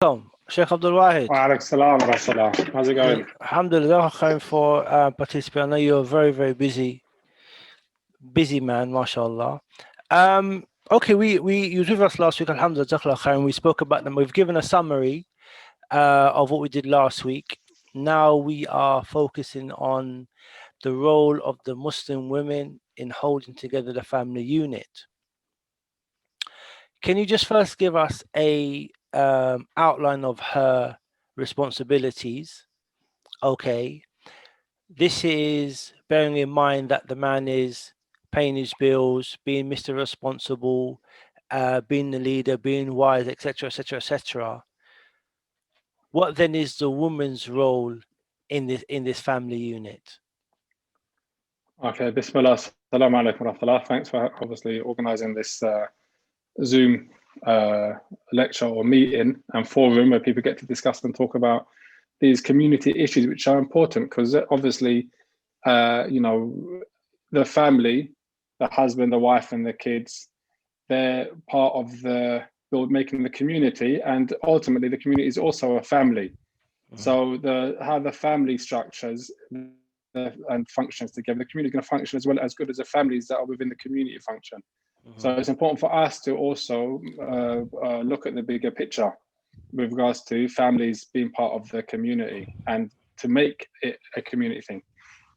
Sheikh Abdul Wahid. Alaikum salam wa rahmatullah. How's it going? Alhamdulillah, Khair for participating. I know you're very, very busy man, mashallah. Okay, we you was with us last week, Alhamdulillah, Jazakallah Khair, and we spoke about them. We've given a summary of what we did last week. Now we are focusing on the role of the Muslim women in holding together the family unit. Can you just first give us a outline of her responsibilities? Okay, this is bearing in mind that the man is paying his bills, being Mr. Responsible, being the leader, being wise, etc., etc., etc. What then is the woman's role in this family unit? Okay, Bismillah. Assalamu alaikum wa rahmatullah. Thanks for obviously organizing this Zoom lecture or meeting and forum where people get to discuss and talk about these community issues, which are important because obviously, the family, the husband, the wife, and the kids, they're part of the making the community, and ultimately the community is also a family. So how the family structures and functions together, the community is going to function as well as good as the families that are within the community function. So it's important for us to also look at the bigger picture with regards to families being part of the community and to make it a community thing.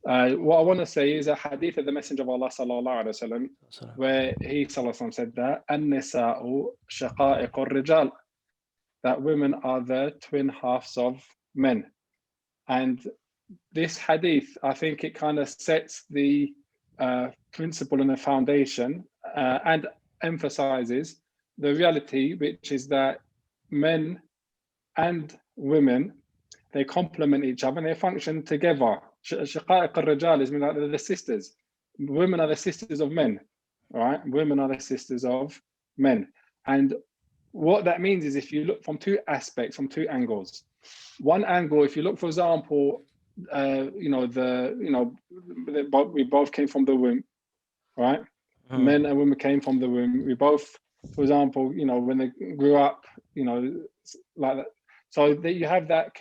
What I want to say is a hadith of the Messenger of Allah sallallahu alaihi wasallam, where he sallallahu alaihi wasallam said that an-nisa'u shaqa'iqur rijal, that women are the twin halves of men. And this hadith, I think it kind of sets the principle and the foundation and emphasizes the reality, which is that men and women, they complement each other and they function together. Shaqa'iq al-rijal is mean like they're the sisters. Women are the sisters of men, right? Women are the sisters of men. And what that means is if you look from two aspects, from two angles. One angle, if you look, for example, we both came from the womb, right? Men and women came from the womb. We both, for example, when they grew up, like that. So that you have that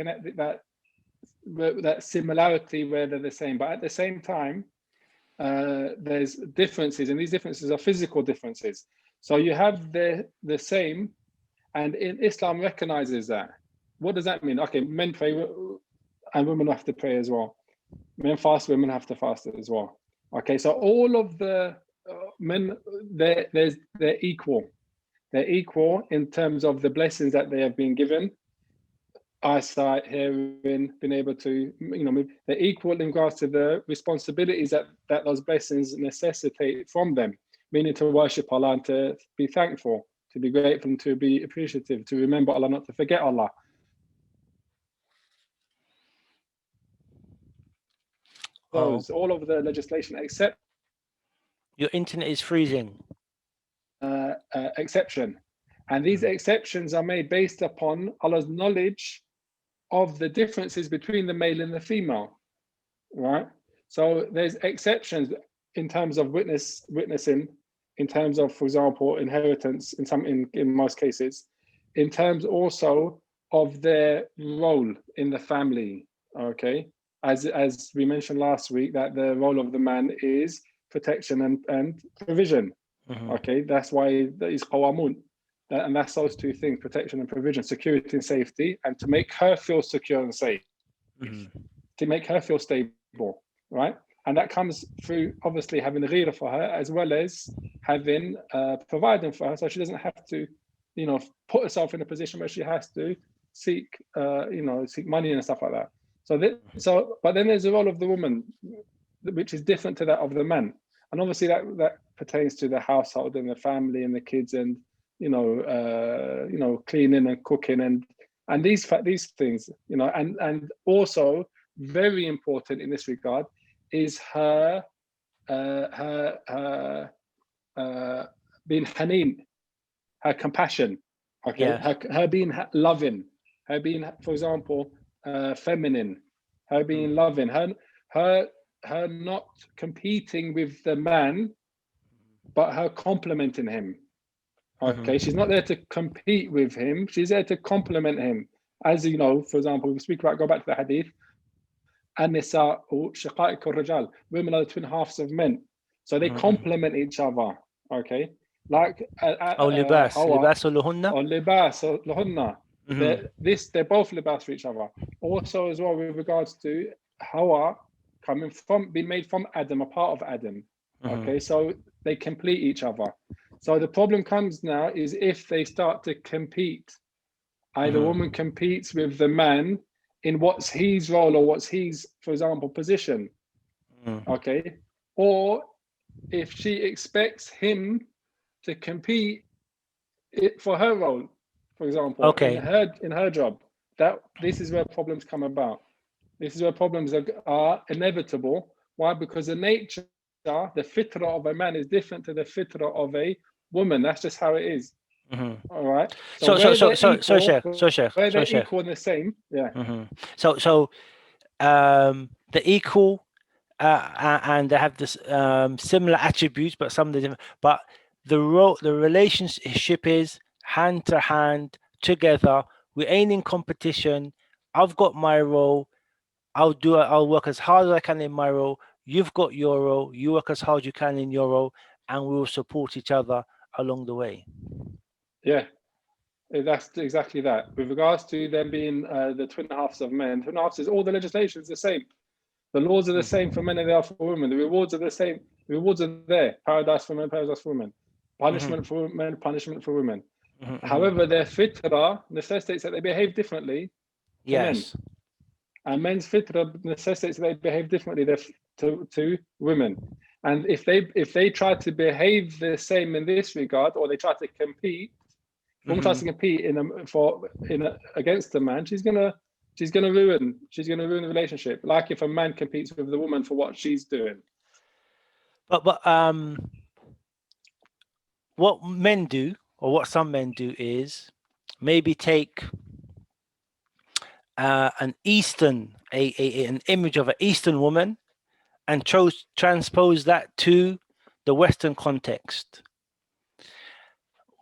that similarity where they're the same, but at the same time, there's differences, and these differences are physical differences. So you have the same, and in Islam recognizes that. What does that mean? Okay, men pray and women have to pray as well. Men fast, women have to fast as well. Okay, so all of the men, they're equal. They're equal in terms of the blessings that they have been given. Eyesight, hearing, being able to, move. They're equal in regards to the responsibilities that those blessings necessitate from them, meaning to worship Allah and to be thankful, to be grateful, and to be appreciative, to remember Allah, not to forget Allah. All of the legislation except your internet is freezing. Exception, and these exceptions are made based upon Allah's knowledge of the differences between the male and the female, right? So there's exceptions in terms of witnessing, in terms of, for example, inheritance in most cases, in terms also of their role in the family. Okay, as we mentioned last week, that the role of the man is protection and provision. Okay, that's why there is qawamun, and that's those two things: protection and provision, security and safety, and to make her feel secure and safe, to make her feel stable, right? And that comes through obviously having ghira for her, as well as having providing for her, so she doesn't have to, put herself in a position where she has to seek money and stuff like that. But then there's the role of the woman, which is different to that of the man, and obviously that pertains to the household and the family and the kids, and cleaning and cooking and these things, and also very important in this regard is her being haneen, her compassion, okay, yeah. her being loving, her being, for example, feminine, her being loving, her not competing with the man, but her complementing him. Okay, she's not there to compete with him. She's there to complement him. As you know, for example, we speak about, go back to the hadith, النساء شقائق الرجال. Women are the twin halves of men. So they complement each other. Okay, like أو لباس Hawa لباس لهن. or libas or lahunna. They're both libas for each other. Also, as well, with regards to Hawa being made from Adam, a part of Adam. Okay, so they complete each other. So the problem comes now is if they start to compete, either woman competes with the man in what's his role or what's his, for example, position. Okay, or if she expects him to compete for her role, for example, Okay. in her job, this is where problems come about. This is where problems are inevitable. Why? Because the nature, the fitra of a man is different to the fitra of a woman. That's just how it is. All right. So Sheikh, where they're equal and the same. Yeah. So they're equal, and they have this similar attributes, but some of the different. But the relationship is hand to hand together. We ain't in competition. I've got my role. I'll work as hard as I can in my role. You've got your role. You work as hard as you can in your role, and we will support each other along the way. Yeah, that's exactly that. With regards to them being the twin halves of men, twin halves is all the legislation is the same. The laws are the same for men and they are for women. The rewards are the same. The rewards are there. Paradise for men, paradise for women. Punishment for men, punishment for women. However, their fitrah necessitates that they behave differently to men. And men's fitrah necessitates that they behave differently to women. And if they try to behave the same in this regard, or they try to compete, woman tries to compete against the man, she's gonna ruin the relationship. Like if a man competes with the woman for what she's doing. But what men do, or what some men do, is maybe take an image of an Eastern woman and transpose that to the Western context.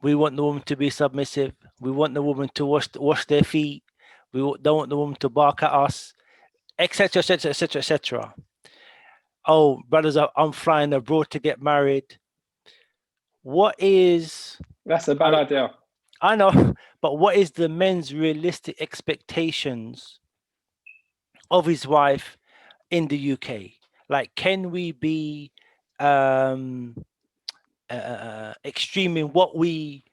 We want the woman to be submissive. We want the woman to wash their feet. We don't want the woman to bark at us, etc., etc., etc., etc. Oh, brothers, I'm flying abroad to get married. That's a bad idea. I know, but what is the men's realistic expectations of his wife in the UK? Like, can we be extreme in what we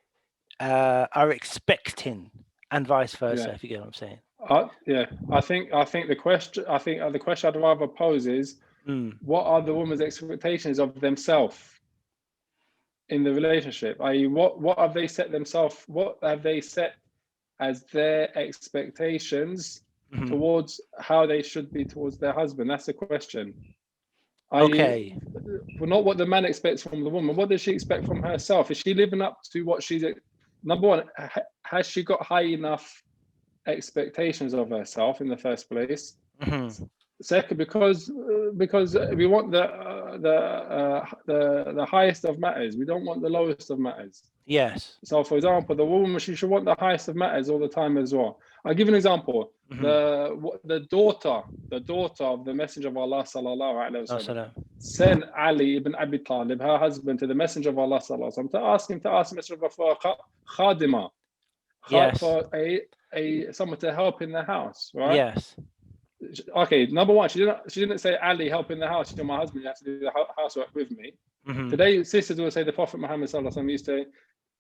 are expecting, and vice versa? If you get what I'm saying. I think the question I'd rather pose is, what are the woman's expectations of themselves in the relationship? I.e., what have they set themselves? What have they set as their expectations towards how they should be towards their husband? That's the question. Okay. Well, not what the man expects from the woman. What does she expect from herself? Is she living up to what she's? Number one, has she got high enough expectations of herself in the first place? Second, because we want the highest of matters. We don't want the lowest of matters. Yes. So, for example, the woman, she should want the highest of matters all the time as well. I'll give you an example. The daughter of the Messenger of Allah sallallahu alaihi wasallam sent Ali ibn Abi Talib, her husband, to the Messenger of Allah sallallahu alaihi wasallam to ask the Messenger of Allah for khadima, for someone to help in the house, right? Yes. Okay, number one, she didn't say, Ali, help in the house. You're my husband, you have to do the housework with me. Today, sisters will say the Prophet Muhammad sallallahu alaihi wasallam used to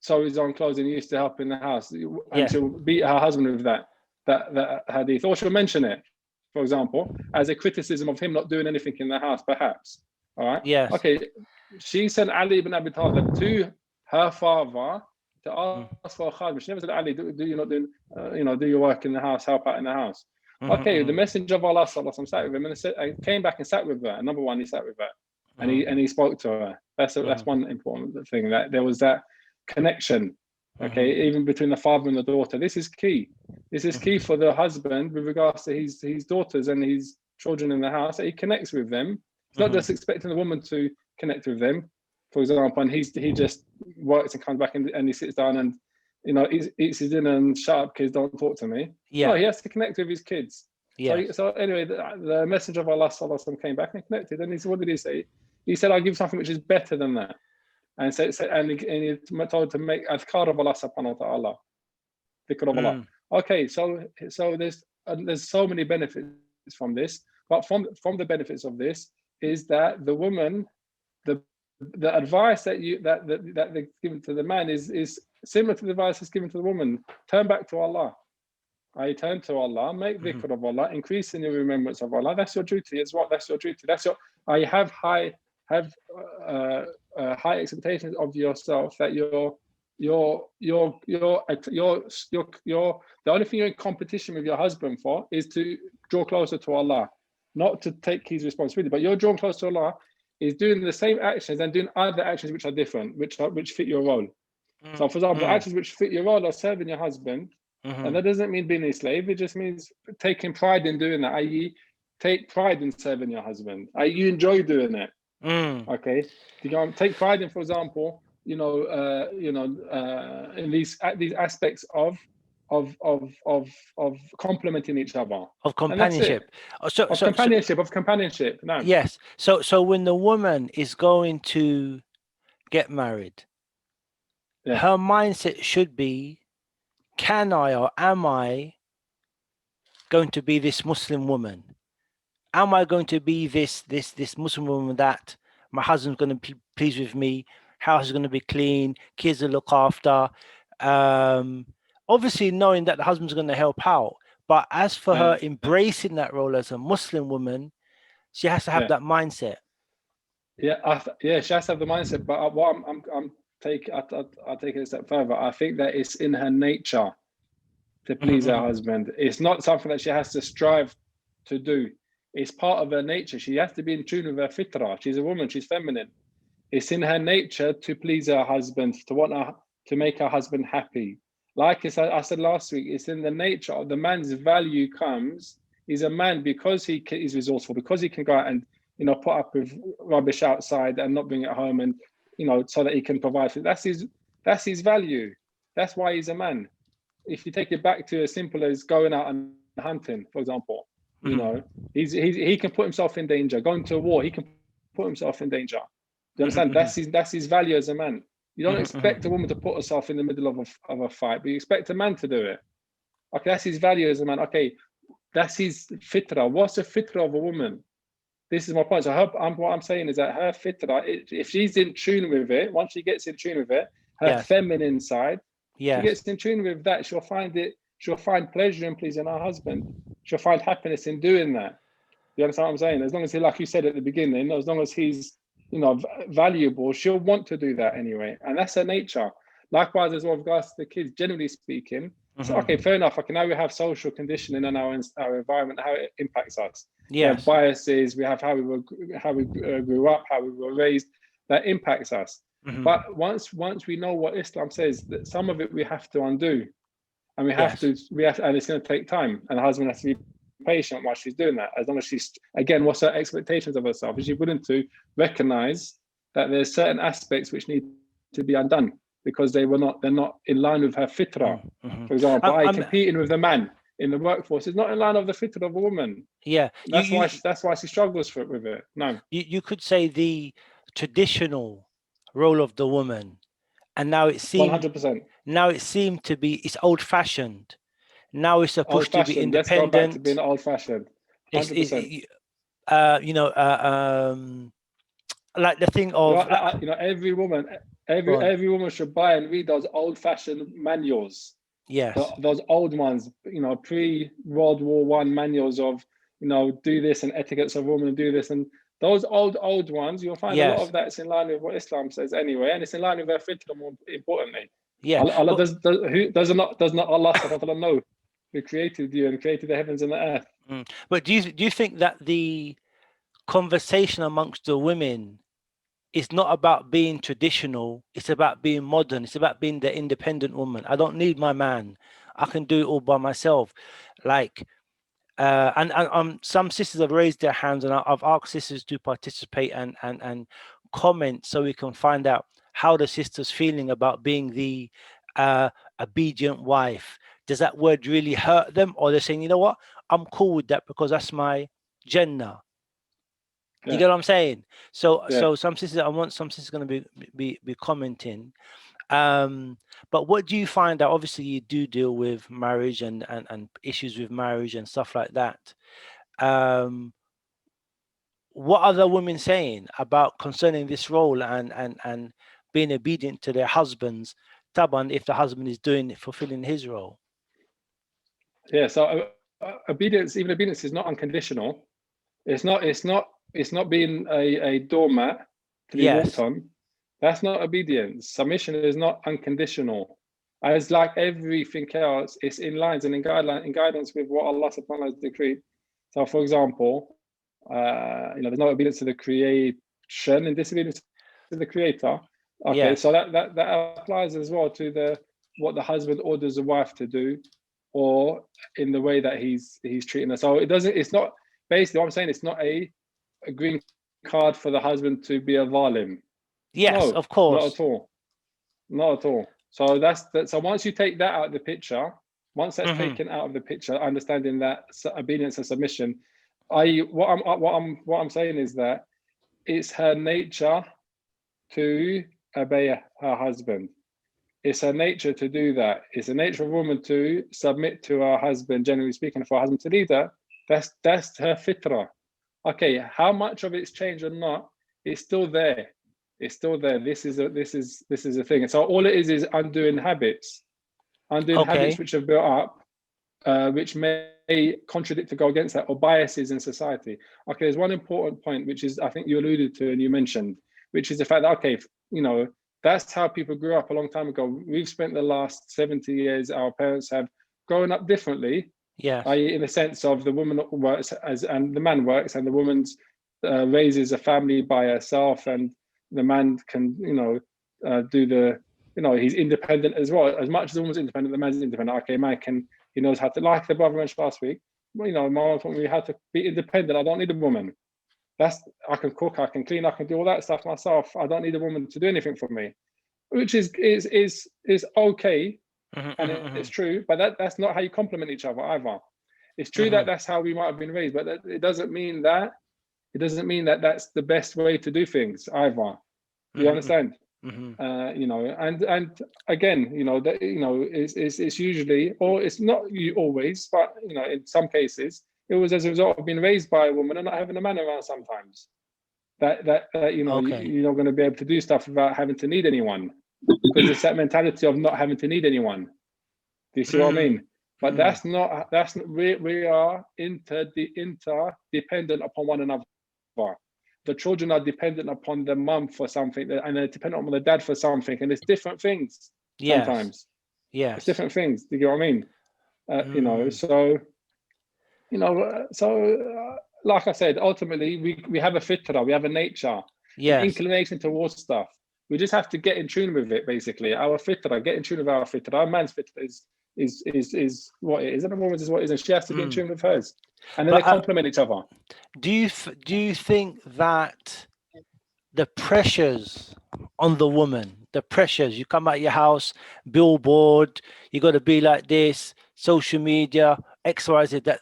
sew his own clothes and he used to help in the house, and she'll beat her husband with that hadith, or she'll mention it, for example, as a criticism of him not doing anything in the house, perhaps. All right. Yes. Okay. She sent Ali ibn Abi Talib to her father to ask for a khadima. She never said, Ali, do you not do your work in the house, help out in the house? Okay. The Messenger of Allah sallallahu alaihi wasallam sat with him and I came back and sat with her. Number one, he sat with her and he spoke to her. That's one important thing, that there was that connection. Okay, even between the father and the daughter. This is key. This is key for the husband with regards to his daughters and his children in the house, that he connects with them. He's not just expecting the woman to connect with them. for example, and he just works and comes back and he sits down and, you know, eats his dinner and shut up, kids, don't talk to me. Yeah. No, he has to connect with his kids. Yeah. So anyway, the messenger of Allah sallallahu alaihi wasallam came back and connected, and he said, what did he say? He said, I'll give something which is better than that. And so and he told to make adhkar of Allah subhanahu wa ta'ala, dhikr of Allah. Okay, so there's so many benefits from this, but from the benefits of this is that the woman, the advice that they're given to the man is similar to the advice that's given to the woman. Turn back to Allah. I turn to Allah, make dhikr of Allah, increase in your remembrance of Allah. That's your duty as well. That's your duty. I have high expectations of yourself, that you're the only thing you're in competition with your husband for is to draw closer to Allah, not to take his responsibility. But you're drawing close to Allah is doing the same actions and doing other actions which are different, which fit your role. So, for example, actions which fit your role are serving your husband, and that doesn't mean being a slave. It just means taking pride in doing that. I.e., take pride in serving your husband. You enjoy doing it. Okay, you take pride in, for example, in these aspects of complementing each other, of companionship. Of companionship. No. Yes. So when the woman is going to get married, her mindset should be, can I or am I going to be this Muslim woman? Am I going to be this Muslim woman that my husband's going to be pleased with me, house is going to be clean, kids will look after, obviously knowing that the husband's going to help out. But as for her embracing that role as a Muslim woman, she has to have that mindset. She has to have the mindset. But what I'll take it a step further. I think that it's in her nature to please her husband. It's not something that she has to strive to do. It's part of her nature. She has to be in tune with her fitrah. She's a woman. She's feminine. It's in her nature to please her husband, to make her husband happy. Like I said last week, it's in the nature of the man's value comes. He's a man because he is resourceful, because he can go out and put up with rubbish outside and not bring it home, and so that he can provide for. That's his value. That's why he's a man. If you take it back to as simple as going out and hunting, for example, he can put himself in danger. Going to a war, he can put himself in danger. Do you understand? That's his value as a man. You don't expect a woman to put herself in the middle of a fight, but you expect a man to do it. Okay, that's his value as a man. Okay, that's his fitrah. What's the fitrah of a woman? This is my point. So what I'm saying is that her fitrah, if she's in tune with it, once she gets in tune with it, her feminine side, she gets in tune with that, she'll find pleasure in pleasing her husband. She'll find happiness in doing that. You understand what I'm saying? As long as he, like you said at the beginning, as long as he's valuable, she'll want to do that anyway, and that's her nature. Likewise, as well, with regards to the kids, generally speaking. So okay, fair enough. Okay, now we have social conditioning in our environment, how it impacts us. We have biases. We have how we grew up, how we were raised. That impacts us. But once we know what Islam says, that some of it we have to undo, and we have to, and it's going to take time. And the husband has to be patient while she's doing that. As long as she's, again, what's her expectations of herself? Is she willing to recognize that there's certain aspects which need to be undone because they're not in line with her fitrah? For example, competing with a man in the workforce is not in line with the fitrah of a woman. That's why she struggles with it. No, you could say the traditional role of the woman, and now it seems 100%. Now it seemed to be, it's old-fashioned. Now it's a push to be independent. Let's go back to being old-fashioned. 100%. Like the thing of every woman should buy and read those old-fashioned manuals. Yes, those old ones, pre-World War I manuals of do this and etiquettes of women, do this, and those old ones, you'll find a lot of that's in line with what Islam says anyway, and it's in line with their fitrah more importantly. Allah does not Allah subhanahu wa ta'ala know who created you and created the heavens and the earth. But do you think that the conversation amongst the women is not about being traditional, it's about being modern, it's about being the independent woman? I don't need my man, I can do it all by myself. Like and some sisters have raised their hands, and I've asked sisters to participate and comment so we can find out how the sister's feeling about being the obedient wife? Does that word really hurt them, or they're saying, you know what, I'm cool with that because that's my gender? You Yeah. get what I'm saying? So Yeah. some sisters, I want some sisters going to be commenting. But what do you find out? Obviously, you do deal with marriage and issues with marriage and stuff like that. What are the women saying about concerning this role and being obedient to their husbands, taban, if the husband is fulfilling his role? Yeah. So obedience, even obedience, is not unconditional. It's not. It's not being a doormat to be walked Yes. on. That's not obedience. Submission is not unconditional. As like everything else, it's in lines and in guidance with what Allah subhanahu wa ta'ala has decreed. So, for example, there's no obedience to the creation and disobedience to the creator. Okay, Yes. so that applies as well to what the husband orders the wife to do, or in the way that he's treating her. So it's not basically what I'm saying. It's not a green card for the husband to be a zalim. Yes, No, of not course. at all. Not at all. So that's that. So once you take that out of the picture, once that's taken out of the picture, understanding that obedience and submission, what I'm saying is that it's her nature to obey her husband. It's her nature to do that. It's the nature of a woman to submit to her husband. Generally speaking, for her husband to lead her, that's her fitrah. Okay, how much of it's changed or not, it's still there. It's still there. This is a thing. And so all it is undoing habits, Okay. which have built up, which may contradict to go against that, or biases in society. Okay, there's one important point which is I think you alluded to and you mentioned, which is the fact that okay, that's how people grew up a long time ago. We've spent the last 70 years, our parents have grown up differently. Yes. In the sense of the woman works and the man works, and the woman's raises a family by herself, and the man can do the he's independent as well. As much as the woman's independent, the man's independent. Okay, man he knows how to, like the brother mentioned last week. Well, my mom taught me how to be independent. I don't need a woman. I can cook, I can clean, I can do all that stuff myself. I don't need a woman to do anything for me, which is okay. And it's true, but that's not how you complement each other either. It's true that that's how we might have been raised, but it doesn't mean that that's the best way to do things either. Do you understand? And again, it's usually, or it's not always, but in some cases, it was as a result of being raised by a woman and not having a man around sometimes. That Okay. you're not going to be able to do stuff without having to need anyone, because it's that mentality of not having to need anyone. Do you see what I mean? But that's not we are interdependent upon one another. The children are dependent upon their mum for something, and they're dependent on the dad for something, and it's different things sometimes. Yes. It's different things. Do you get what I mean? So like I said, ultimately we have a fitrah, we have a nature, an inclination towards stuff. We just have to get in tune with it. Basically, our fitrah, get in tune with our fitrah. Our man's fitrah is what it is, and a woman's is what it is, and she has to be in tune with hers, and then they complement each other. Do you think that the pressures on the woman, you come out your house, billboard, you got to be like this, social media, XYZ, that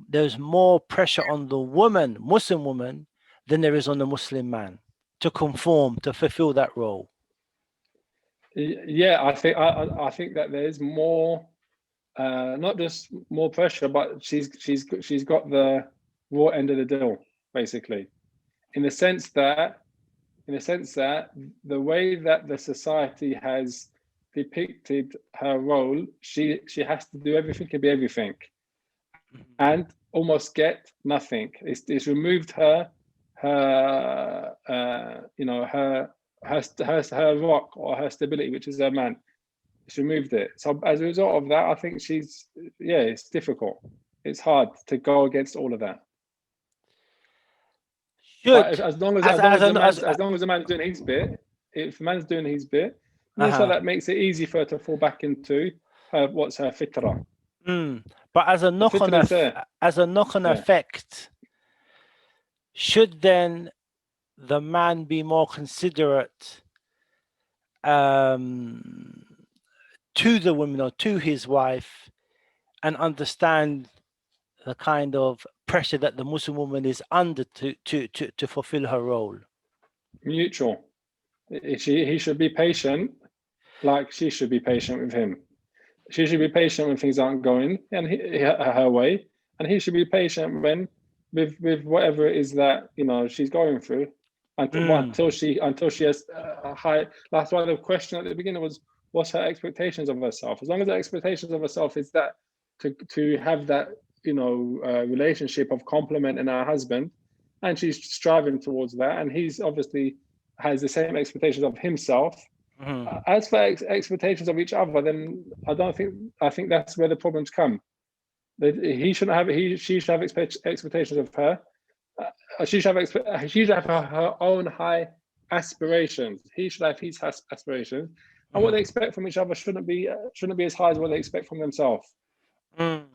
there's more pressure on the woman, Muslim woman, than there is on the Muslim man to conform, to fulfill that role? Yeah, I think that there's more, not just more pressure, but she's got the raw end of the deal, basically, in the sense that the way that the society has depicted her role, she has to do everything and be everything, and almost get nothing. It's removed her rock or her stability, which is her man. It's removed it. So as a result of that, I think it's difficult. It's hard to go against all of that. But as long as the man's doing his bit, if the man's doing his bit, also that makes it easy for her to fall back into her fitrah. But as a knock-on effect, should then the man be more considerate to the woman or to his wife, and understand the kind of pressure that the Muslim woman is under to fulfill her role. Mutual. He should be patient, like she should be patient with him. She should be patient when things aren't going and her way, and he should be patient when with whatever it is that she's going through, until she has a high. That's why the question at the beginning was, what's her expectations of herself? As long as the expectations of herself is that to have that relationship of complementing her husband, and she's striving towards that, and he's obviously has the same expectations of himself. As for expectations of each other, then I think that's where the problems come. She should have expectations of her. She should have her own high aspirations. He should have his aspirations, and what they expect from each other shouldn't be as high as what they expect from themselves. Do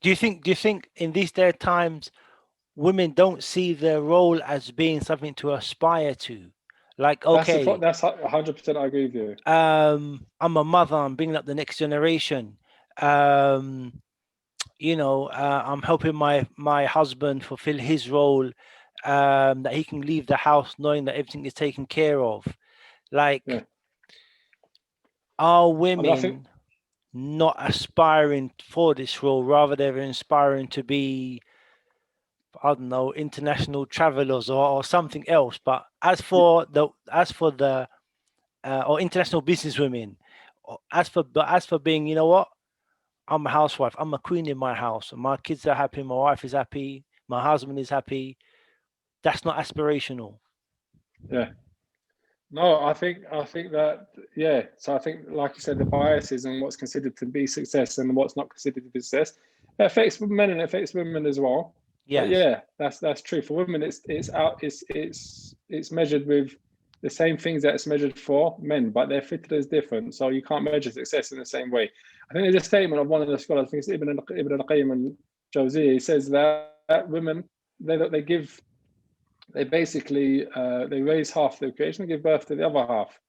you think in these day times women don't see their role as being something to aspire to? Like, okay, that's 100%. I agree with you. I'm a mother. I'm bringing up the next generation. I'm helping my husband fulfill his role. That he can leave the house knowing that everything is taken care of. Like, are women not aspiring for this role? Rather, they're inspiring to be, I don't know, international travelers or something else. But as for the or international businesswomen, as for being, you know what, I'm a housewife. I'm a queen in my house. My kids are happy. My wife is happy. My husband is happy. That's not aspirational. Yeah. No, I think that, So I think, like you said, the biases and what's considered to be success and what's not considered to be success, it affects men and it affects women as well. Yes. But yeah, that's true. For women, it's measured with the same things that it's measured for men, but their fitted is different. So you can't measure success in the same way. I think there's a statement of one of the scholars, I think it's Ibn al-Qayyim al-Jawziyya. He says that women, they basically they raise half the creation and give birth to the other half.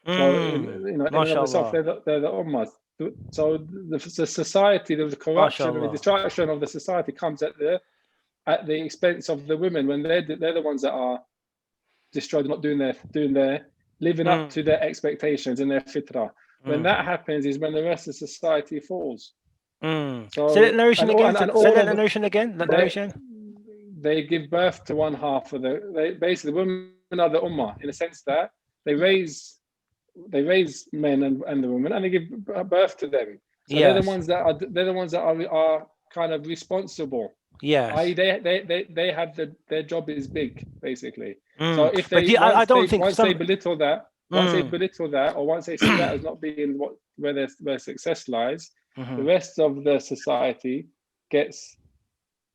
So in and of itself, they're the ummah. So the society, the corruption and the destruction of the society comes at the expense of the women, when they're the ones that are destroyed, not doing their living up to their expectations and their fitrah. When that happens is when the rest of society falls. So say that narration again. Say that narration again. That narration. They give birth to one half of basically the women are the ummah, in a sense that they raise men and the women, and they give birth to them. So they're the ones that are kind of responsible. Yes. They have their job is big, basically. So if they once they belittle that, or once they see that as not being where success lies, the rest of the society gets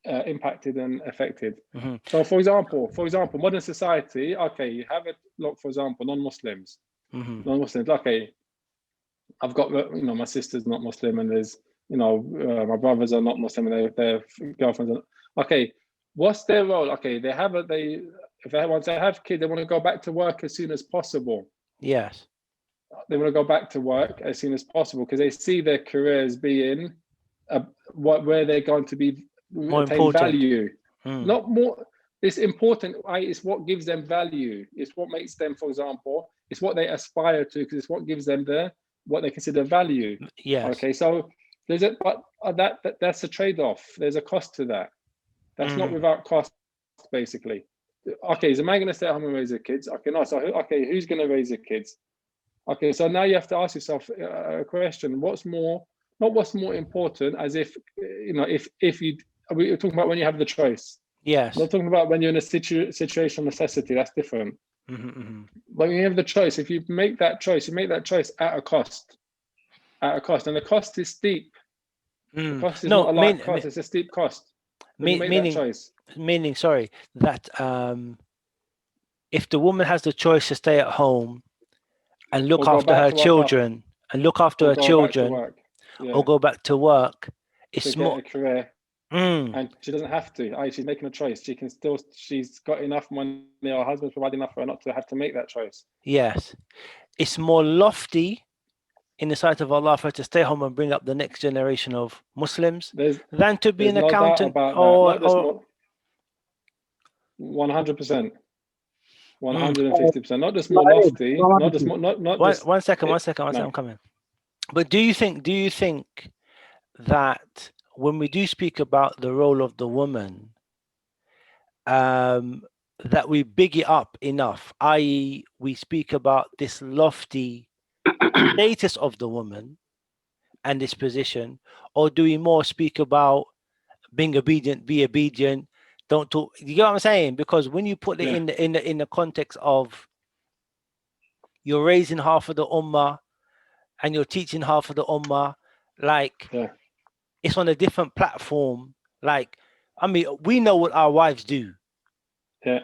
impacted and affected. So for example, modern society, okay, you have a look, for example, non-Muslims. Okay, I've got my sister's not Muslim, and there's my brothers are not Muslim, and their girlfriends are, okay, what's their role? Okay, once they have kids, they want to go back to work as soon as possible. Yes, they want to go back to work as soon as possible because they see their careers being where they're going to be more attain important value. Not more. It's important. It's what gives them value. It's what makes them, for example, it's what they aspire to, because it's what gives them what they consider value. Yes. Okay. So that's a trade-off. There's a cost to that. That's not without cost, basically. Okay, is a man going to stay at home and raise the kids? Okay, no. So okay, who's going to raise the kids? Okay, so now you have to ask yourself a question: what's more important? As if we're talking about when you have the choice. Yes. We're not talking about when you're in a situation of necessity. That's different. But when you have the choice, if you make that choice, at a cost, and the cost is steep. The cost is not a light cost; it's a steep cost. Meaning, sorry, that if the woman has the choice to stay at home and look after her children, or go back to work, it's more. and she doesn't have to. She's making a choice. She's got enough money, her husband's providing enough for her not to have to make that choice. Yes. It's more lofty in the sight of Allah for her to stay home and bring up the next generation of Muslims than to be an no accountant doubt about or 100%. 150%. Not just more lofty, not just more, not just. One second, I'm coming. But do you think that when we do speak about the role of the woman, that we big it up enough, i.e., we speak about this lofty status of the woman and this position, or do we more speak about being obedient, be obedient, don't talk? You get what I'm saying? Because when you put it in the context of you're raising half of the ummah and you're teaching half of the ummah, like it's on a different platform. Like, I mean, we know what our wives do.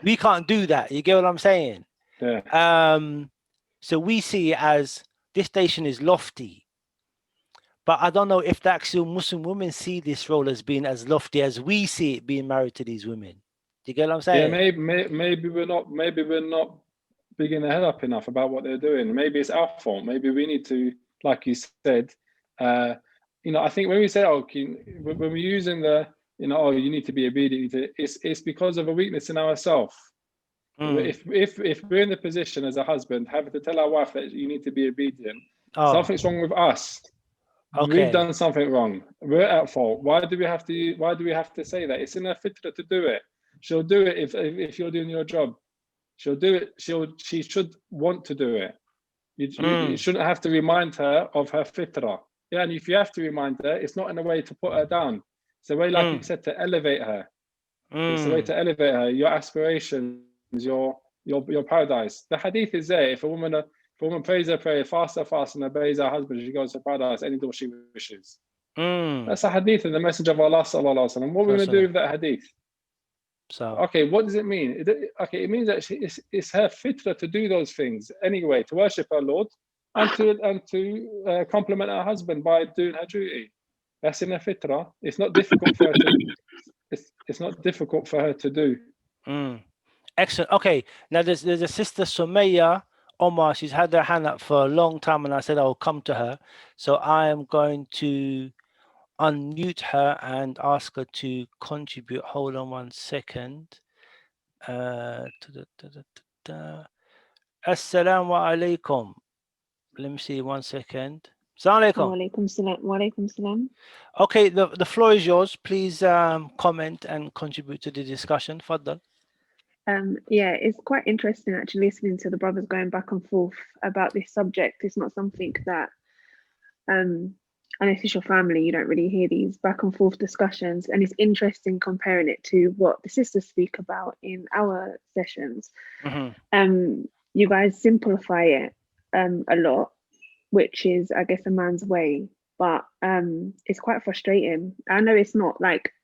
We can't do that. You get what I'm saying? So we see it as this station is lofty. But I don't know if the actual Muslim women see this role as being as lofty as we see it being married to these women. Do you get what I'm saying? Yeah, maybe we're not bigging their head up enough about what they're doing. Maybe it's our fault. Maybe we need to, like you said, I think when we say, when we're using the, you need to be obedient, it's because of a weakness in ourselves. If we're in the position as a husband having to tell our wife that you need to be obedient, something's wrong with us. We've done something wrong. We're at fault. Why do we have to say that? It's in her fitra to do it. She'll do it if you're doing your job. She'll do it. She should want to do it. You shouldn't have to remind her of her fitra. Yeah, and if you have to remind her, it's not in a way to put her down. It's a way, like you said, to elevate her. It's a way to elevate her, your aspirations, your paradise. The hadith is there. If a woman prays her prayer, fasts and obeys her husband, she goes to paradise any door she wishes. That's a hadith in the Messenger of Allah sallallahu alaihi wasallam. What are we going to do with that hadith? Okay, what does it mean? It means that it's her fitra to do those things anyway, to worship her Lord and to compliment her husband by doing her duty. That's in her fitra. It's not difficult for her to. It's not difficult for her to do. Excellent. Okay, now there's a sister Sumaya Omar. She's had her hand up for a long time, and I said I'll come to her. So I am going to unmute her and ask her to contribute. Hold on 1 second. Assalamu alaikum. Let me see 1 second. Assalamu alaikum. Wa alaikum salam. Okay, the floor is yours. Please comment and contribute to the discussion. Faddal. Yeah, it's quite interesting actually listening to the brothers going back and forth about this subject. It's not something that unless it's your family, you don't really hear these back and forth discussions. And it's interesting comparing it to what the sisters speak about in our sessions. You guys simplify it a lot, which is, I guess, a man's way. But it's quite frustrating. I know it's not like,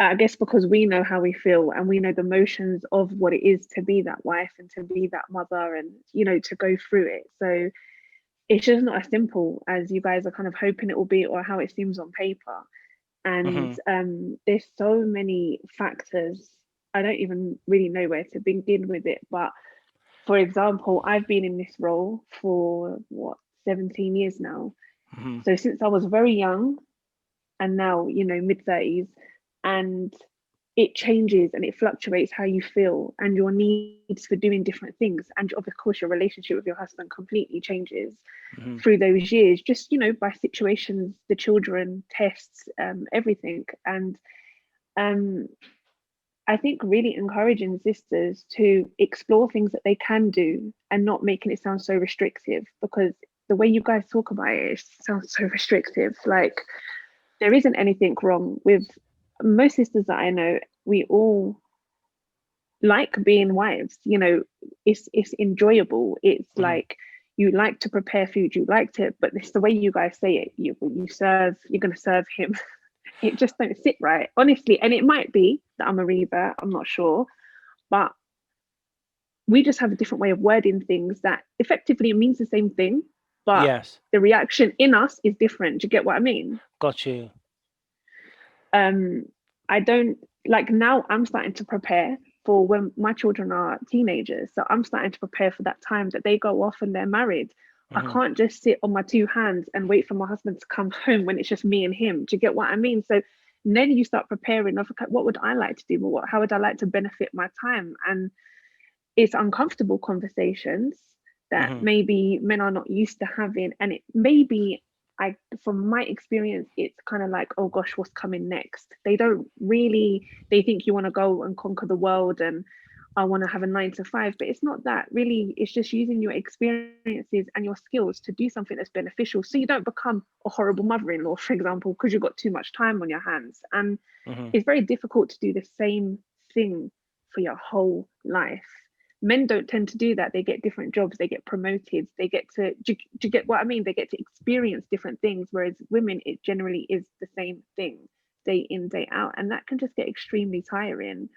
I guess because we know how we feel and we know the motions of what it is to be that wife and to be that mother and, to go through it. So it's just not as simple as you guys are kind of hoping it will be or how it seems on paper. And there's so many factors. I don't even really know where to begin with it. But for example, I've been in this role for 17 years now. So since I was very young and now, mid-30s, and it changes and it fluctuates how you feel and your needs for doing different things. And of course, your relationship with your husband completely changes through those years, just, by situations, the children, tests, everything. And I think really encouraging sisters to explore things that they can do and not making it sound so restrictive, because the way you guys talk about it sounds so restrictive. Like, there isn't anything wrong with most sisters that I know. We all like being wives, it's enjoyable. It's like, you like to prepare food, you like to, but it's the way you guys say it. You're going to serve him. It just don't sit right, honestly. And it might be that I'm a revert, I'm not sure, but we just have a different way of wording things that effectively means the same thing, but the reaction in us is different. Do you get what I mean? Got you. I don't like now. I'm starting to prepare for when my children are teenagers. So I'm starting to prepare for that time that they go off and they're married. I can't just sit on my two hands and wait for my husband to come home when it's just me and him. Do you get what I mean? So then you start preparing of, okay, what would I like to do? How would I like to benefit my time? And it's uncomfortable conversations that maybe men are not used to having. And it maybe, from my experience, it's kind of like, oh gosh, what's coming next? They don't really, they think you want to go and conquer the world and I want to have a 9 to 5, but it's not that. Really, it's just using your experiences and your skills to do something that's beneficial, so you don't become a horrible mother-in-law, for example, because you've got too much time on your hands. And it's very difficult to do the same thing for your whole life. Men don't tend to do that. They get different jobs, they get promoted, they get to, do you get what I mean? They get to experience different things, whereas women, it generally is the same thing day in, day out, and that can just get extremely tiring.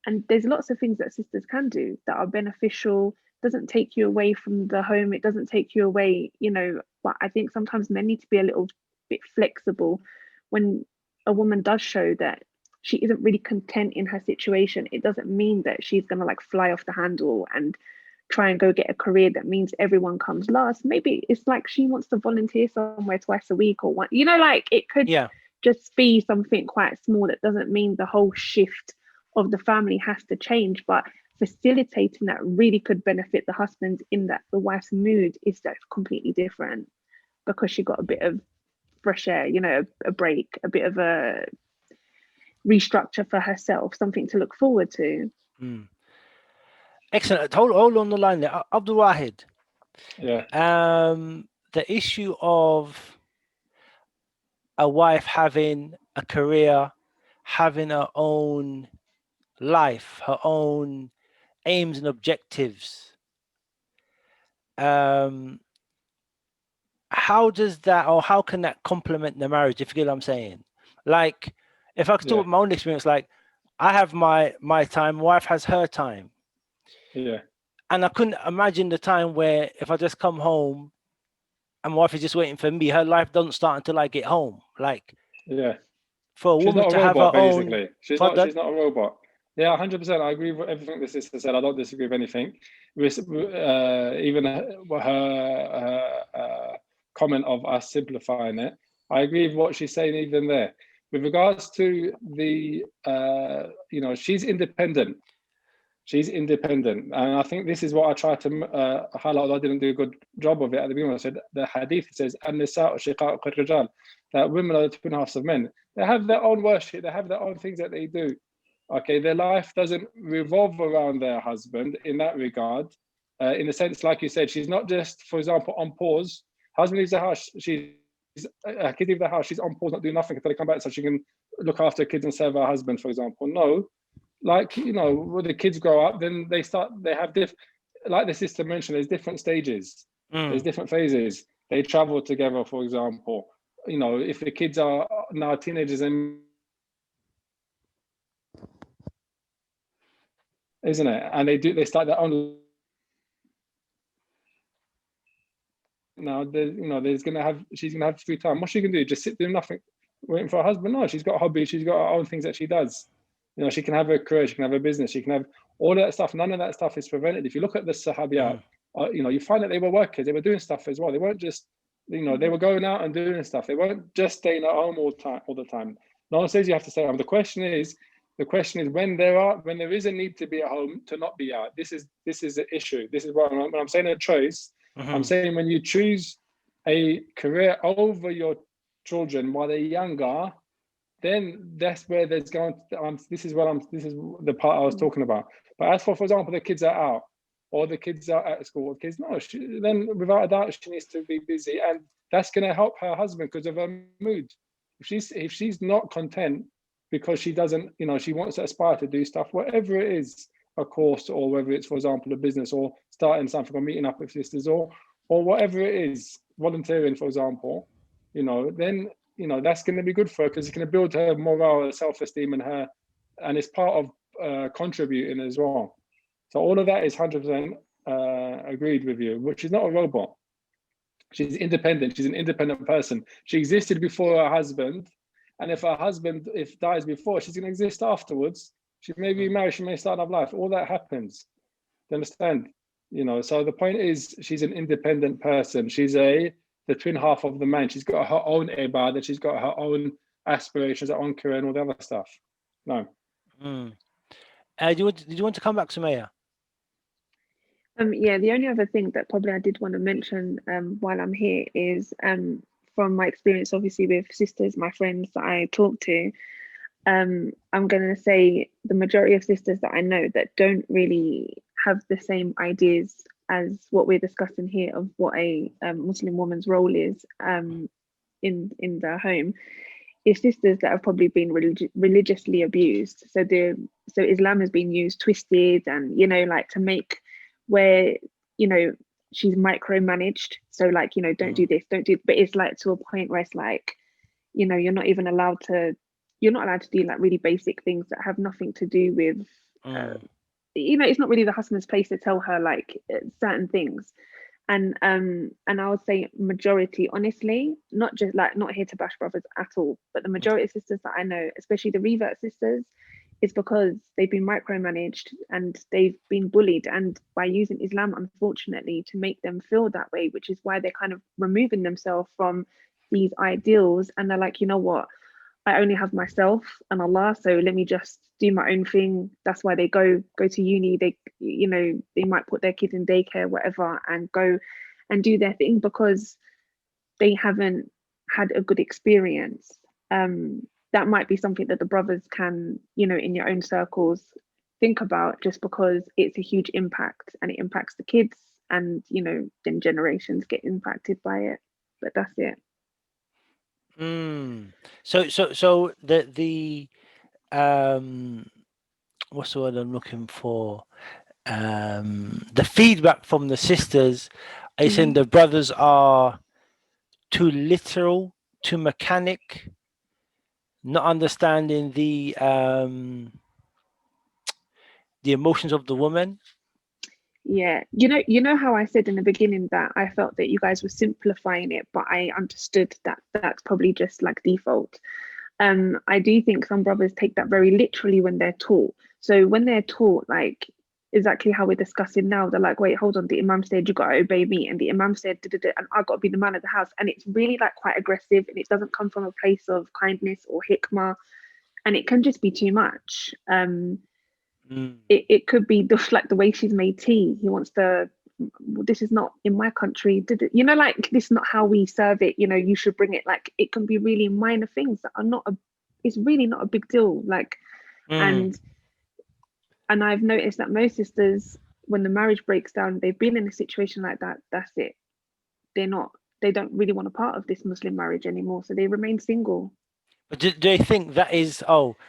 And there's lots of things that sisters can do that are beneficial. Doesn't take you away from the home, it doesn't take you away, but I think sometimes men need to be a little bit flexible. When a woman does show that she isn't really content in her situation, it doesn't mean that she's gonna like fly off the handle and try and go get a career that means everyone comes last. Maybe it's like she wants to volunteer somewhere twice a week or one, like it could just be something quite small that doesn't mean the whole shift of the family has to change, but facilitating that really could benefit the husband in that the wife's mood is that completely different because she got a bit of fresh air, a break, a bit of a restructure for herself, something to look forward to. Excellent. Hold on the line there, Abdul Wahid. Yeah. The issue of a wife having a career, having her own life, her own aims and objectives. How does that, or how can that complement the marriage, if you get what I'm saying? Like, if I could talk about my own experience, like I have my time, my wife has her time. Yeah. And I couldn't imagine the time where if I just come home and my wife is just waiting for me, her life doesn't start until I get home. Like, for a woman to have her own. She's not a robot. Yeah, 100%. I agree with everything the sister said. I don't disagree with anything. Even her comment of us simplifying it, I agree with what she's saying even there. With regards to the, she's independent. She's independent. And I think this is what I tried to highlight. I didn't do a good job of it at the beginning. I said the hadith says, that women are the twin halves of men. They have their own worship. They have their own things that they do. Okay, their life doesn't revolve around their husband in that regard. In a sense, like you said, she's not just, for example, on pause. Husband leaves the house, kids leave the house, she's on pause, not doing nothing until they come back so she can look after kids and serve her husband, for example. No, like, when the kids grow up, then they have like the sister mentioned, there's different stages, there's different phases. They travel together, for example. If the kids are now teenagers and isn't it? And they start their own. Now, she's gonna have free time. What's she gonna do? Just sit doing nothing, waiting for her husband? No, she's got hobbies. She's got her own things that she does. She can have a career. She can have a business. She can have all that stuff. None of that stuff is prevented. If you look at the Sahabiyat, you find that they were workers. They were doing stuff as well. They weren't just, they were going out and doing stuff. They weren't just staying at home all the time. No one says you have to stay at home. The question is when there is a need to be at home, to not be out. This is the issue. This is what when I'm saying a choice. I'm saying when you choose a career over your children while they're younger, then that's where there's going to, this is the part I was talking about. But as for example, the kids are out or the kids are at school, then without a doubt, she needs to be busy, and that's going to help her husband because of her mood. If she's not content because she doesn't, she wants to aspire to do stuff, whatever it is, a course, or whether it's, for example, a business or starting something or meeting up with sisters or whatever it is, volunteering, for example, then, that's going to be good for her because it's going to build her morale, self-esteem, and it's part of contributing as well. So all of that is 100% agreed with you, which is not a robot. She's independent. She's an independent person. She existed before her husband, And if her husband dies before, she's going to exist afterwards. She may be married, she may start another life. All that happens. Do you understand? So the point is, she's an independent person. She's the twin half of the man. She's got her own ibadah. She's got her own aspirations, her own career, and all the other stuff. No. Did you want to come back, Sumaya? Yeah, the only other thing that probably I did want to mention while I'm here is from my experience, obviously, with sisters, my friends that I talk to, I'm going to say the majority of sisters that I know that don't really have the same ideas as what we're discussing here of what a Muslim woman's role is in their home, is sisters that have probably been religiously abused. So Islam has been used, twisted, and like to make where she's micromanaged. So like don't do this, don't do. But it's like to a point where it's like you're not allowed to do like really basic things that have nothing to do with it's not really the husband's place to tell her like certain things. And I would say majority, honestly, not here to bash brothers at all, but the majority of sisters that I know, especially the revert sisters, is because they've been micromanaged and they've been bullied, and by using Islam, unfortunately, to make them feel that way, which is why they're kind of removing themselves from these ideals, and they're like, you know what, I only have myself and Allah, so let me just do my own thing. That's why they go to uni. They they might put their kids in daycare, whatever, and go and do their thing because they haven't had a good experience. That might be something that the brothers can, in your own circles, think about, just because it's a huge impact and it impacts the kids, and then generations get impacted by it. But that's it. So the what's the word I'm looking for? The feedback from the sisters, I saying the brothers are too literal, too mechanic, not understanding the emotions of the woman. Yeah, you know how I said in the beginning that I felt that you guys were simplifying it, but I understood that that's probably just like default. I do think some brothers take that very literally when they're taught. So when they're taught like exactly how we're discussing now, they're like, wait, hold on, the Imam said you got to obey me, and the Imam said and I got to be the man of the house, and it's really like quite aggressive, and it doesn't come from a place of kindness or hikmah, and it can just be too much. It could be just like the way she's made tea. He wants this is not in my country. Like this is not how we serve it. You should bring it. Like it can be really minor things that are it's really not a big deal. Like, and I've noticed that most sisters, when the marriage breaks down, they've been in a situation like that. That's it. They don't really want a part of this Muslim marriage anymore. So they remain single. But do they think that is,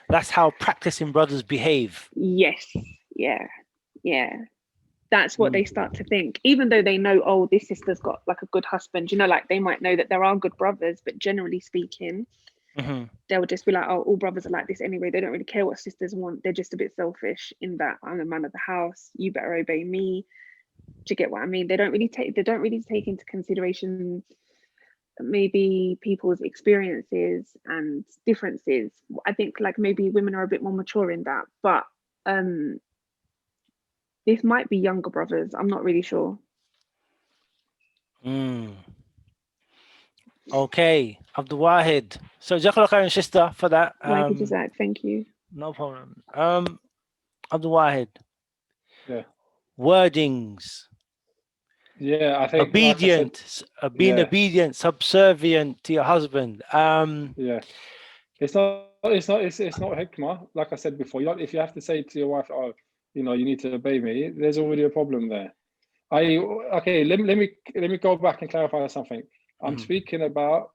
that's how practicing brothers behave? Yes. Yeah. That's what they start to think, even though they know, this sister's got like a good husband, like they might know that there are good brothers, but generally speaking, they'll just be like, all brothers are like this anyway. They don't really care what sisters want. They're just a bit selfish in that I'm the man of the house. You better obey me. Do you get what I mean? They don't really take into consideration maybe people's experiences and differences. I think like maybe women are a bit more mature in that, but this might be younger brothers. I'm not really sure. Okay, Abdul Wahid. So Jazakallah khairan, sister, for that. Thank you. No problem. Abdul Wahid. Yeah. Wordings. Yeah, I think obedient, being obedient, subservient to your husband. Yeah, it's not hikmah. Like I said before, if you have to say to your wife, you need to obey me, there's already a problem there. Let me go back and clarify something. I'm speaking about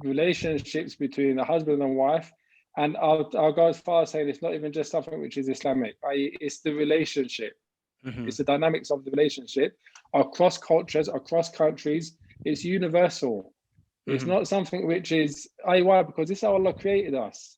relationships between a husband and wife, and I'll go as far as saying it's not even just something which is Islamic. It's the relationship. It's the dynamics of the relationship across cultures, across countries. It's universal. It's not something which is why, because this is how Allah created us.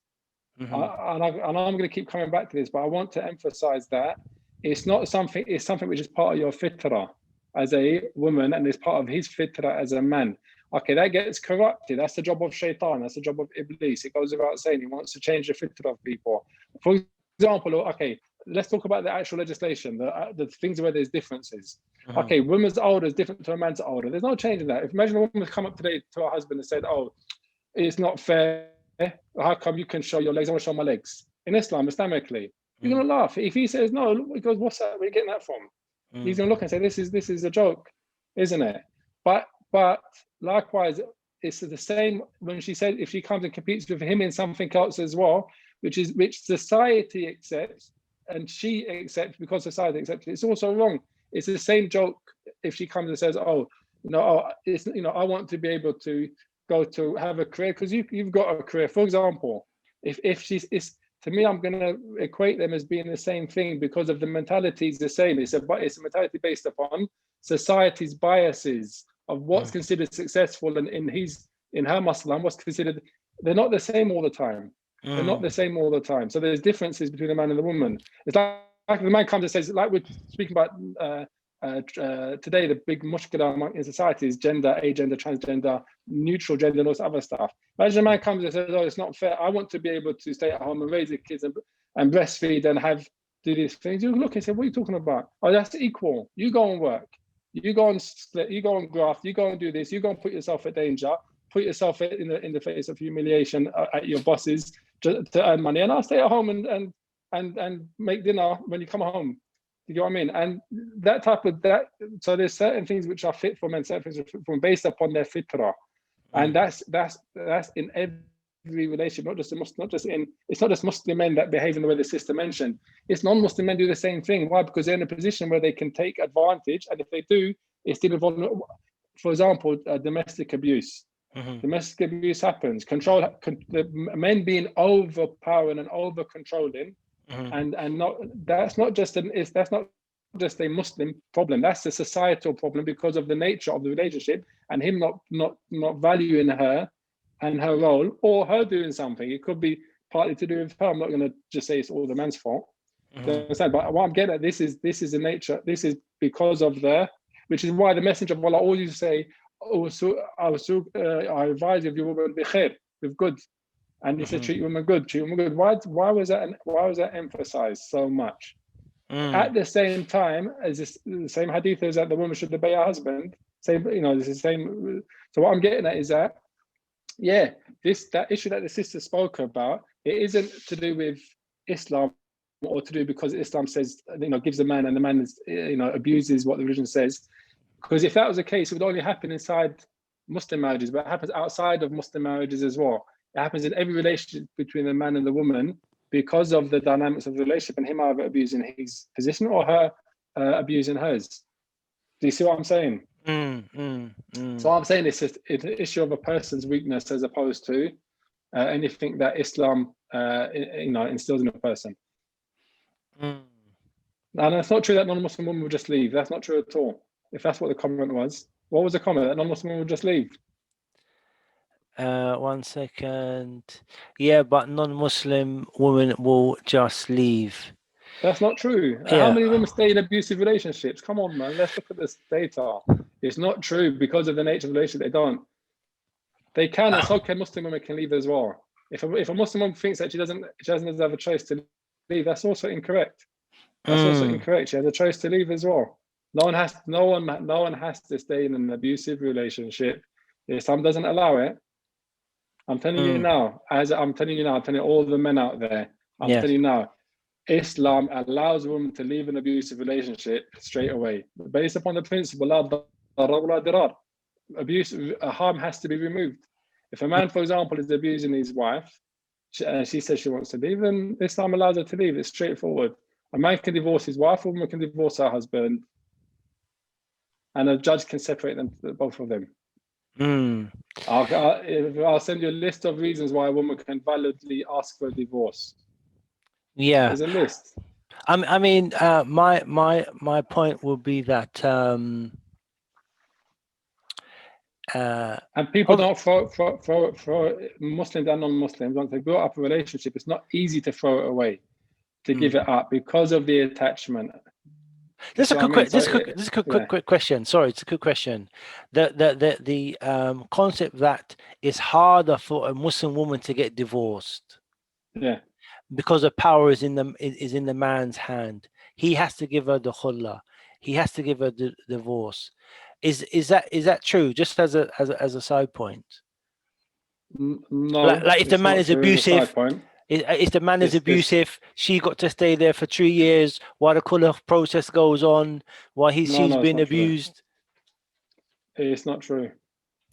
And I'm going to keep coming back to this, but I want to emphasize that it's not something. It's something which is part of your fitrah as a woman, and it's part of his fitrah as a man. Okay, that gets corrupted. That's the job of shaitan. That's the job of Iblis. It goes without saying. He wants to change the fitrah of people. For example, okay, let's talk about the actual legislation, the things where there's differences. Okay, women's older is different to a man's older. There's no change in that. If imagine a woman come up today to her husband and said, oh, it's not fair. How come you can show your legs? I want to show my legs. In Islam, Islamically, you're gonna laugh. If he says no, he goes, what's that? Where are you getting that from? He's gonna look and say, this is a joke, isn't it? But likewise, it's the same when she said if she comes and competes with him in something else as well, which society accepts and she accepts because society accepts it. It's also wrong. It's the same joke if she comes and says, oh, it's, I want to be able to go to have a career because you've got a career. For example, if she's, to me, I'm going to equate them as being the same thing because of the mentality is the same. It's a mentality based upon society's biases of what's considered successful and in her Muslim, what's considered, they're not the same all the time. They're not the same all the time. So there's differences between the man and the woman. It's like the man comes and says, like we're speaking about today, the big mushkila in society is gender, agender, transgender, neutral gender, and all this other stuff. Imagine a man comes and says, oh, it's not fair. I want to be able to stay at home and raise the kids and breastfeed and do these things. You look and say, what are you talking about? Oh, that's equal. You go and work. You go and split. You go and graft. You go and do this. You go and put yourself at danger. Put yourself in the face of humiliation at your bosses to earn money. And I'll stay at home and make dinner when you come home. You know what I mean? And that type of that. So there's certain things which are fit for men, certain things are fit for men based upon their fitrah, and that's in every relationship. It's not just Muslim men that behave in the way the sister mentioned. It's non-Muslim men do the same thing. Why? Because they're in a position where they can take advantage, and if they do, it's still involved. For example, domestic abuse. Domestic abuse happens. The men being overpowering and over controlling. And that's not just a Muslim problem. That's a societal problem because of the nature of the relationship and him not valuing her and her role or her doing something. It could be partly to do with her. I'm not going to just say it's all the man's fault. But what I'm getting at, this is the nature. This is because of which is why the Messenger of Allah always say, I advise you of your woman bi khair, with good. And he said, treat women good, treat women good. Why was that emphasized so much? At the same time, as the same hadith is that the woman should obey her husband. Same, it's the same. So what I'm getting at is that, that issue that the sister spoke about, it isn't to do with Islam or to do because Islam says, gives the man and the man is, abuses what the religion says. Because if that was the case, it would only happen inside Muslim marriages, but it happens outside of Muslim marriages as well. It happens in every relationship between the man and the woman because of the dynamics of the relationship and him either abusing his position or her abusing hers. Do you see what I'm saying? So I'm saying it's an issue of a person's weakness as opposed to anything that Islam instills in a person. And it's not true that non-Muslim women will just leave. That's not true at all. If that's what the comment was. What was the comment? That non-Muslim women will just leave? 1 second. Yeah, but non-Muslim women will just leave. That's not true. Yeah. How many women stay in abusive relationships? Come on, man. Let's look at this data. It's not true because of the nature of the relationship. They don't. They can, and so can Muslim women can leave as well. If a Muslim woman thinks that she doesn't have a choice to leave, that's also incorrect. That's also incorrect. She has a choice to leave as well. No one has to stay in an abusive relationship. Islam doesn't allow it. I'm telling you now, I'm telling all the men out there, telling you now, Islam allows women to leave an abusive relationship straight away, based upon the principle, harm has to be removed. If a man, for example, is abusing his wife, she says she wants to leave, then Islam allows her to leave. It's straightforward. A man can divorce his wife, a woman can divorce her husband, and a judge can separate them, both of them. I'll send you a list of reasons why a woman can validly ask for a divorce. Yeah, there's a list. I mean, my point would be that and people don't throw Muslims and non-Muslims, once they build up a relationship, it's not easy to throw it away, to give it up because of the attachment. Just a So, I quick, mean, quick, just a quick, yeah. just a quick question. Sorry, it's a quick question. The concept that it's harder for a Muslim woman to get divorced Yeah. because the power is in the man's hand. He has to give her the khulla. He has to give her the divorce. Is that true? Just as a side point. No, Like if the it's man not is true as a side abusive, point. if the man is This, abusive, she got to stay there for 3 years while the khulla process goes on, while she's no, it's being not true. abused. It's not true.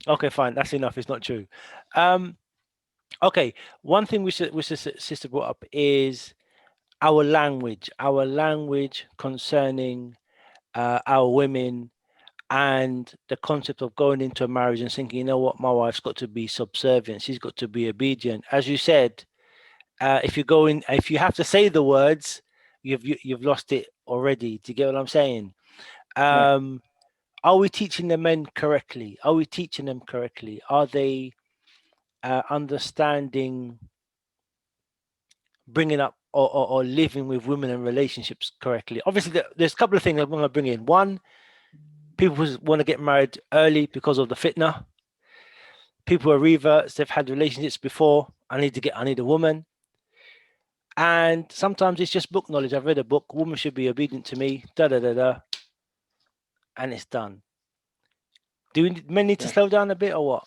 Okay, fine. That's enough. It's not true. Okay. One thing which the sister brought up is our language concerning our women and the concept of going into a marriage and thinking, you know what, my wife's got to be subservient. She's got to be obedient. As you said, if you have to say the words, you've lost it already. Do you get what I'm saying? Yeah. Are we teaching the men correctly? Are we teaching them correctly? Are they understanding, bringing up or living with women and relationships correctly? Obviously, there's a couple of things I want to bring in. One, people want to get married early because of the fitna. People are reverts. They've had relationships before. I need a woman. And sometimes it's just book knowledge. I've read a book. Woman should be obedient to me. Da da da da. And it's done. Do men need to slow down a bit or what?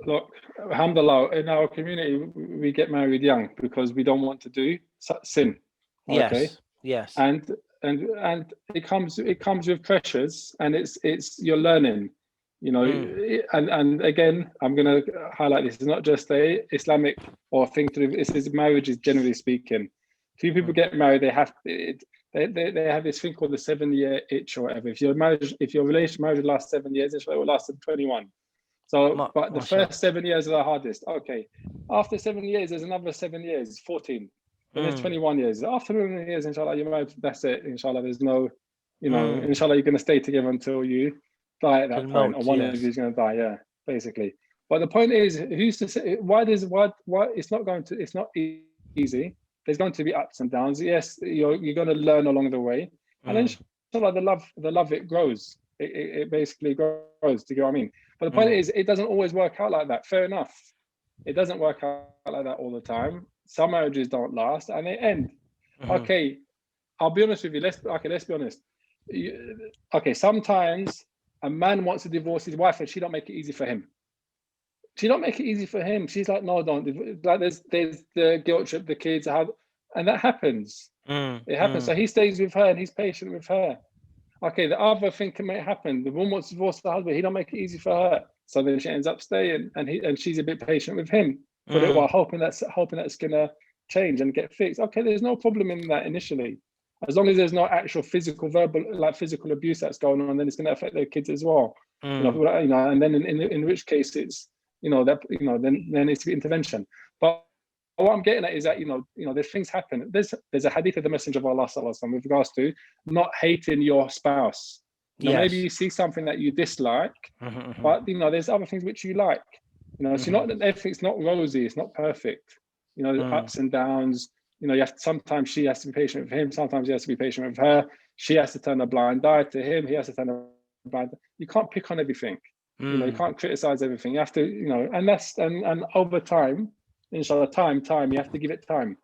Look, alhamdulillah, in our community, we get married young because we don't want to do sin. Okay. Yes. And it comes with pressures, and it's you're learning, you know. And again, I'm going to highlight this. It's not just a Islamic or thing to do. It's marriages, generally speaking. Few people get married. They have this thing called the 7-year itch or whatever. If your marriage lasts 7 years, it will last 21. So, but the first 7 years are the hardest. Okay, after 7 years, there's another 7 years, 14. Then there's 21 years. After 21 years, inshallah, you're married. That's it. Inshallah, there's no, inshallah, you're going to stay together until you die at that point, or one of you is going to die. Yeah, basically. But the point is, who's to say why it's not easy. There's going to be ups and downs. Yes, you're going to learn along the way, and then inshallah, the love it grows. It basically grows. Do you get what I mean? But the point is, it doesn't always work out like that. Fair enough. It doesn't work out like that all the time. Some marriages don't last and they end. Okay, I'll be honest with you. Let's be honest. Okay, sometimes a man wants to divorce his wife and she don't make it easy for him. She don't make it easy for him. She's like, no, don't. Like there's the guilt trip, the kids, and that happens. It happens. So he stays with her and he's patient with her. Okay, the other thing can may happen. The woman wants to divorce the husband. He don't make it easy for her. So then she ends up staying, and she's a bit patient with him for a little while, hoping that's gonna change and get fixed. Okay, there's no problem in that initially, as long as there's no actual physical abuse that's going on. Then it's gonna affect their kids as well. And then in which case it's then there needs to be intervention. But what I'm getting at is that there's things happen. There's a hadith of the Messenger of Allah sallallahu alaihi wasallam with regards to not hating your spouse. Maybe you see something that you dislike, but there's other things which you like. So not everything's not rosy, it's not perfect. Ups and downs. You have to, sometimes she has to be patient with him, sometimes he has to be patient with her. She has to turn a blind eye to him, he has to turn a blind eye. You can't pick on everything. You can't criticize everything. You have to, and over time, inshallah, time, you have to give it time.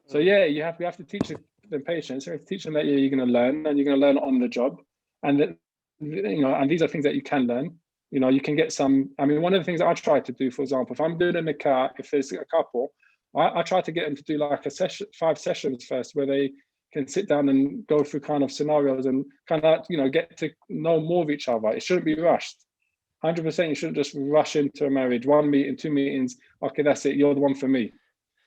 So yeah, you have to teach them patience. You have to teach them that you're going to learn, and you're going to learn on the job, and that and these are things that you can learn. You can get some. I mean, one of the things that I try to do, for example, if I'm doing a nikah, if there's a couple, I try to get them to do like a session, 5 sessions first, where they can sit down and go through kind of scenarios and kind of get to know more of each other. It shouldn't be rushed. 100%, you shouldn't just rush into a marriage. 1 meeting, 2 meetings. Okay, that's it. You're the one for me.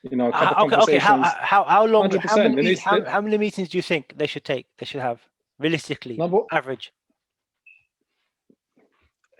A couple conversations. How long? How many meetings do you think they should have realistically? Average.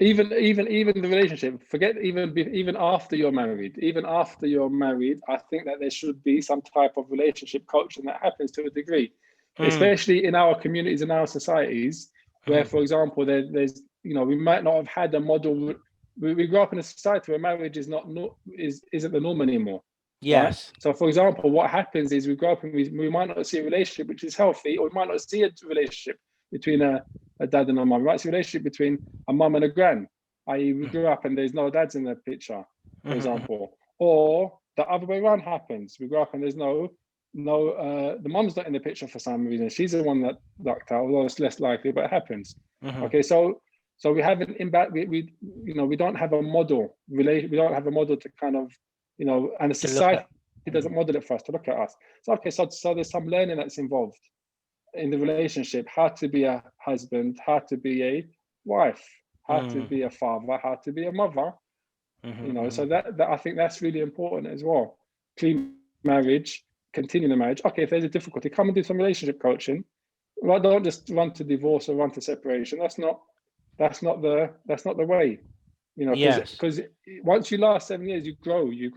Even the relationship. Forget even after you're married. Even after you're married, I think that there should be some type of relationship coaching that happens to a degree, especially in our communities and our societies, where, for example, there's we might not have had a model. We grew up in a society where marriage isn't the norm anymore. Yes. Right? So, for example, what happens is we grow up and we might not see a relationship which is healthy, or we might not see a relationship between a dad and a mum. We might see a relationship between a mum and a gran. I.e., we grew up and there's no dads in the picture, for example. Or the other way around happens. We grow up and there's the mum's not in the picture for some reason. She's the one that ducked out, although it's less likely, but it happens. Okay, so we have an impact. We don't have a model. We don't have a model to kind of, and the society doesn't model it for us to look at us. So okay, so there's some learning that's involved in the relationship, how to be a husband, how to be a wife, how to be a father, how to be a mother. So that I think that's really important as well. Clean marriage, continue the marriage. Okay, if there's a difficulty, come and do some relationship coaching. Well, don't just run to divorce or run to separation. That's not the way. Because once you last 7 years, you grow, you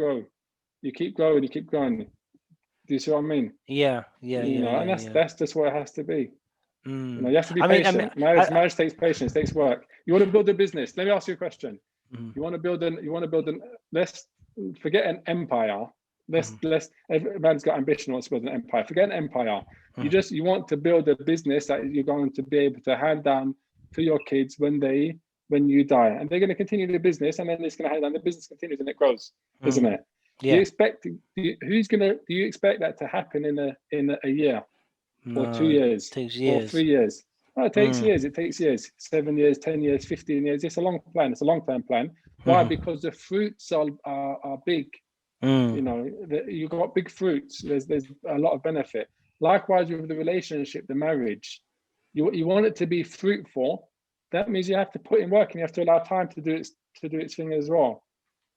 keep growing, you keep growing. Do you see what I mean? Yeah. And that's just what it has to be. You have to be patient. Marriage takes patience, takes work. You want to build a business. Let me ask you a question. You want to build an. Let's forget an empire. Every man's got ambition, wants to build an empire. Forget an empire. You want to build a business that you're going to be able to hand down to your kids when you die, and they're going to continue the business, and then it's going to hand down. The business continues and it grows, isn't it? Yeah. Do you expect that to happen in a year, or 2 years, or 3 years? No, it takes years. It takes years. 7 years, 10 years, 15 years. It's a long plan. It's a long-term plan. Why? Because the fruits are big. You've got big fruits. There's a lot of benefit. Likewise with the relationship, the marriage. You want it to be fruitful. That means you have to put in work and you have to allow time to do its thing as well,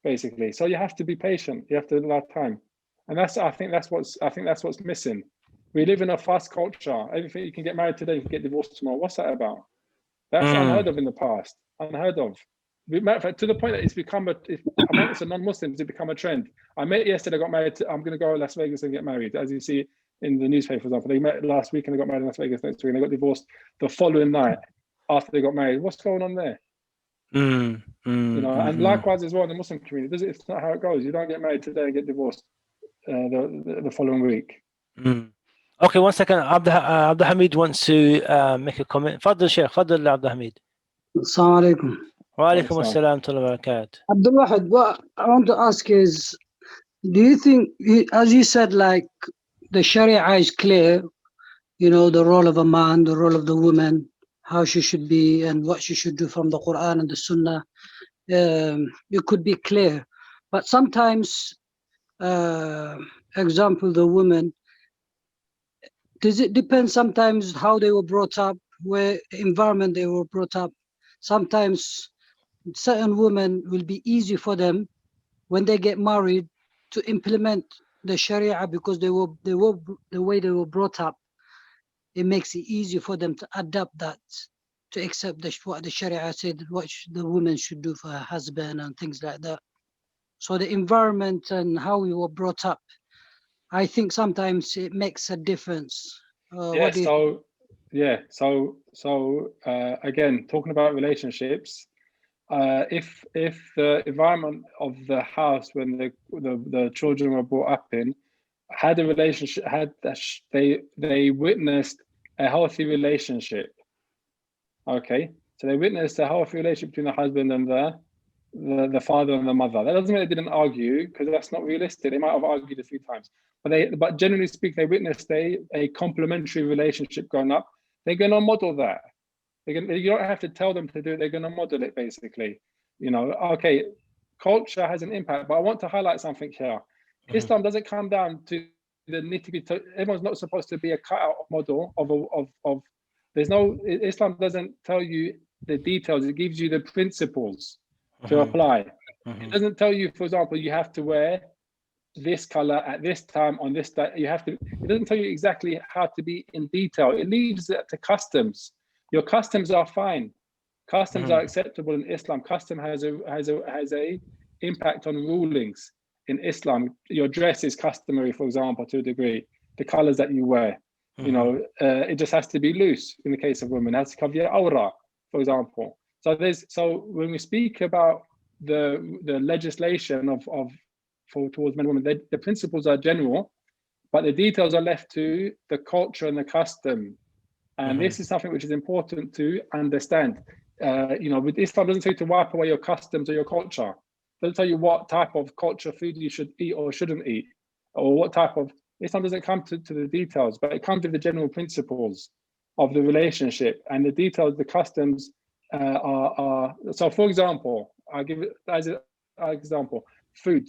basically. So you have to be patient. You have to allow time, and I think that's what's missing. We live in a fast culture. Everything, you can get married today, you can get divorced tomorrow. What's that about? That's unheard of in the past. Unheard of. Matter of fact, to the point that it's become amongst the non-Muslims, it become a trend. I met yesterday, got married. I'm going to go to Las Vegas and get married. As you see in the newspaper, for example, they met last week and they got married in Las Vegas next week, and they got divorced the following night after they got married. What's going on there? And likewise as well in the Muslim community, it's not how it goes. You don't get married today and get divorced the following week. Okay, 1 second. Abdul Hamid wants to make a comment. Fadl Sheikh, Fadl Abdul Hamid. Assalamu alaikum. Wa alaikum assalam wa barakatuh. Abdul Wahid, what I want to ask is, do you think, as you said, like the Sharia is clear, the role of a man, the role of the woman, how she should be and what she should do from the Quran and the Sunnah, it could be clear. But sometimes, example, the woman, does it depend sometimes how they were brought up, where environment they were brought up? Sometimes certain women will be easy for them when they get married to implement the Sharia because they were the way they were brought up. It makes it easy for them to adapt that, to accept what the Sharia said, what the woman should do for her husband and things like that. So the environment and how we were brought up, I think sometimes it makes a difference. So again, talking about relationships, if the environment of the house when the children were brought up in had a relationship, they witnessed a healthy relationship. Okay, so they witnessed a healthy relationship between the husband and the father and the mother. That doesn't mean they didn't argue, because that's not realistic. They might have argued a few times, but generally speaking, they witnessed a complementary relationship growing up. They're going to model that. You don't have to tell them to do it. They're going to model it, basically. Okay, culture has an impact, but I want to highlight something here. Islam doesn't come down to the nitty-gritty. Everyone's not supposed to be a cutout model of. There's no. Islam doesn't tell you the details. It gives you the principles to apply. It doesn't tell you, for example, you have to wear this color at this time on this day. It doesn't tell you exactly how to be in detail. It leaves it to customs. Your customs are fine. Customs are acceptable in Islam. Custom has a impact on rulings in Islam. Your dress is customary, for example, to a degree. The colors that you wear, it just has to be loose. In the case of women, it has to cover your aura, for example. So when we speak about the legislation of towards men and women. The principles are general, but the details are left to the culture and the custom. And this is something which is important to understand. With Islam, doesn't say to wipe away your customs or your culture. It doesn't tell you what type of culture food you should eat or shouldn't eat, or what type of. Islam doesn't come to the details, but it comes with the general principles of the relationship, and the details, the customs are. So, for example, I'll give it as an example: food.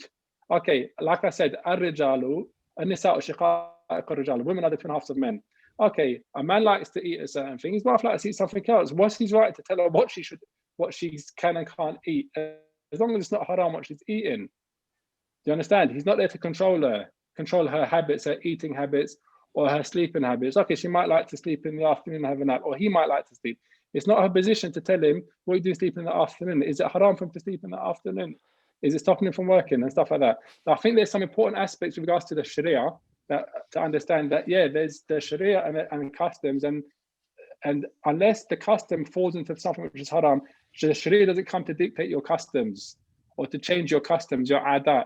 Okay, like I said, الرجال النساء شقائق الرجال. Women are the twin halves of men. Okay, a man likes to eat a certain thing. His wife likes to eat something else. What's his right to tell her what she can and can't eat, as long as it's not haram what she's eating? Do you understand? He's not there to control her habits, her eating habits, or her sleeping habits. Okay, she might like to sleep in the afternoon and have a nap, or he might like to sleep. It's not her position to tell him, what you do sleep in the afternoon. Is it haram for him to sleep in the afternoon? Is it stopping him from working and stuff like that? So I think there's some important aspects with regards to the Sharia that to understand that, yeah, there's the Sharia and customs, and unless the custom falls into something which is haram, the Sharia doesn't come to dictate your customs or to change your customs, your adat.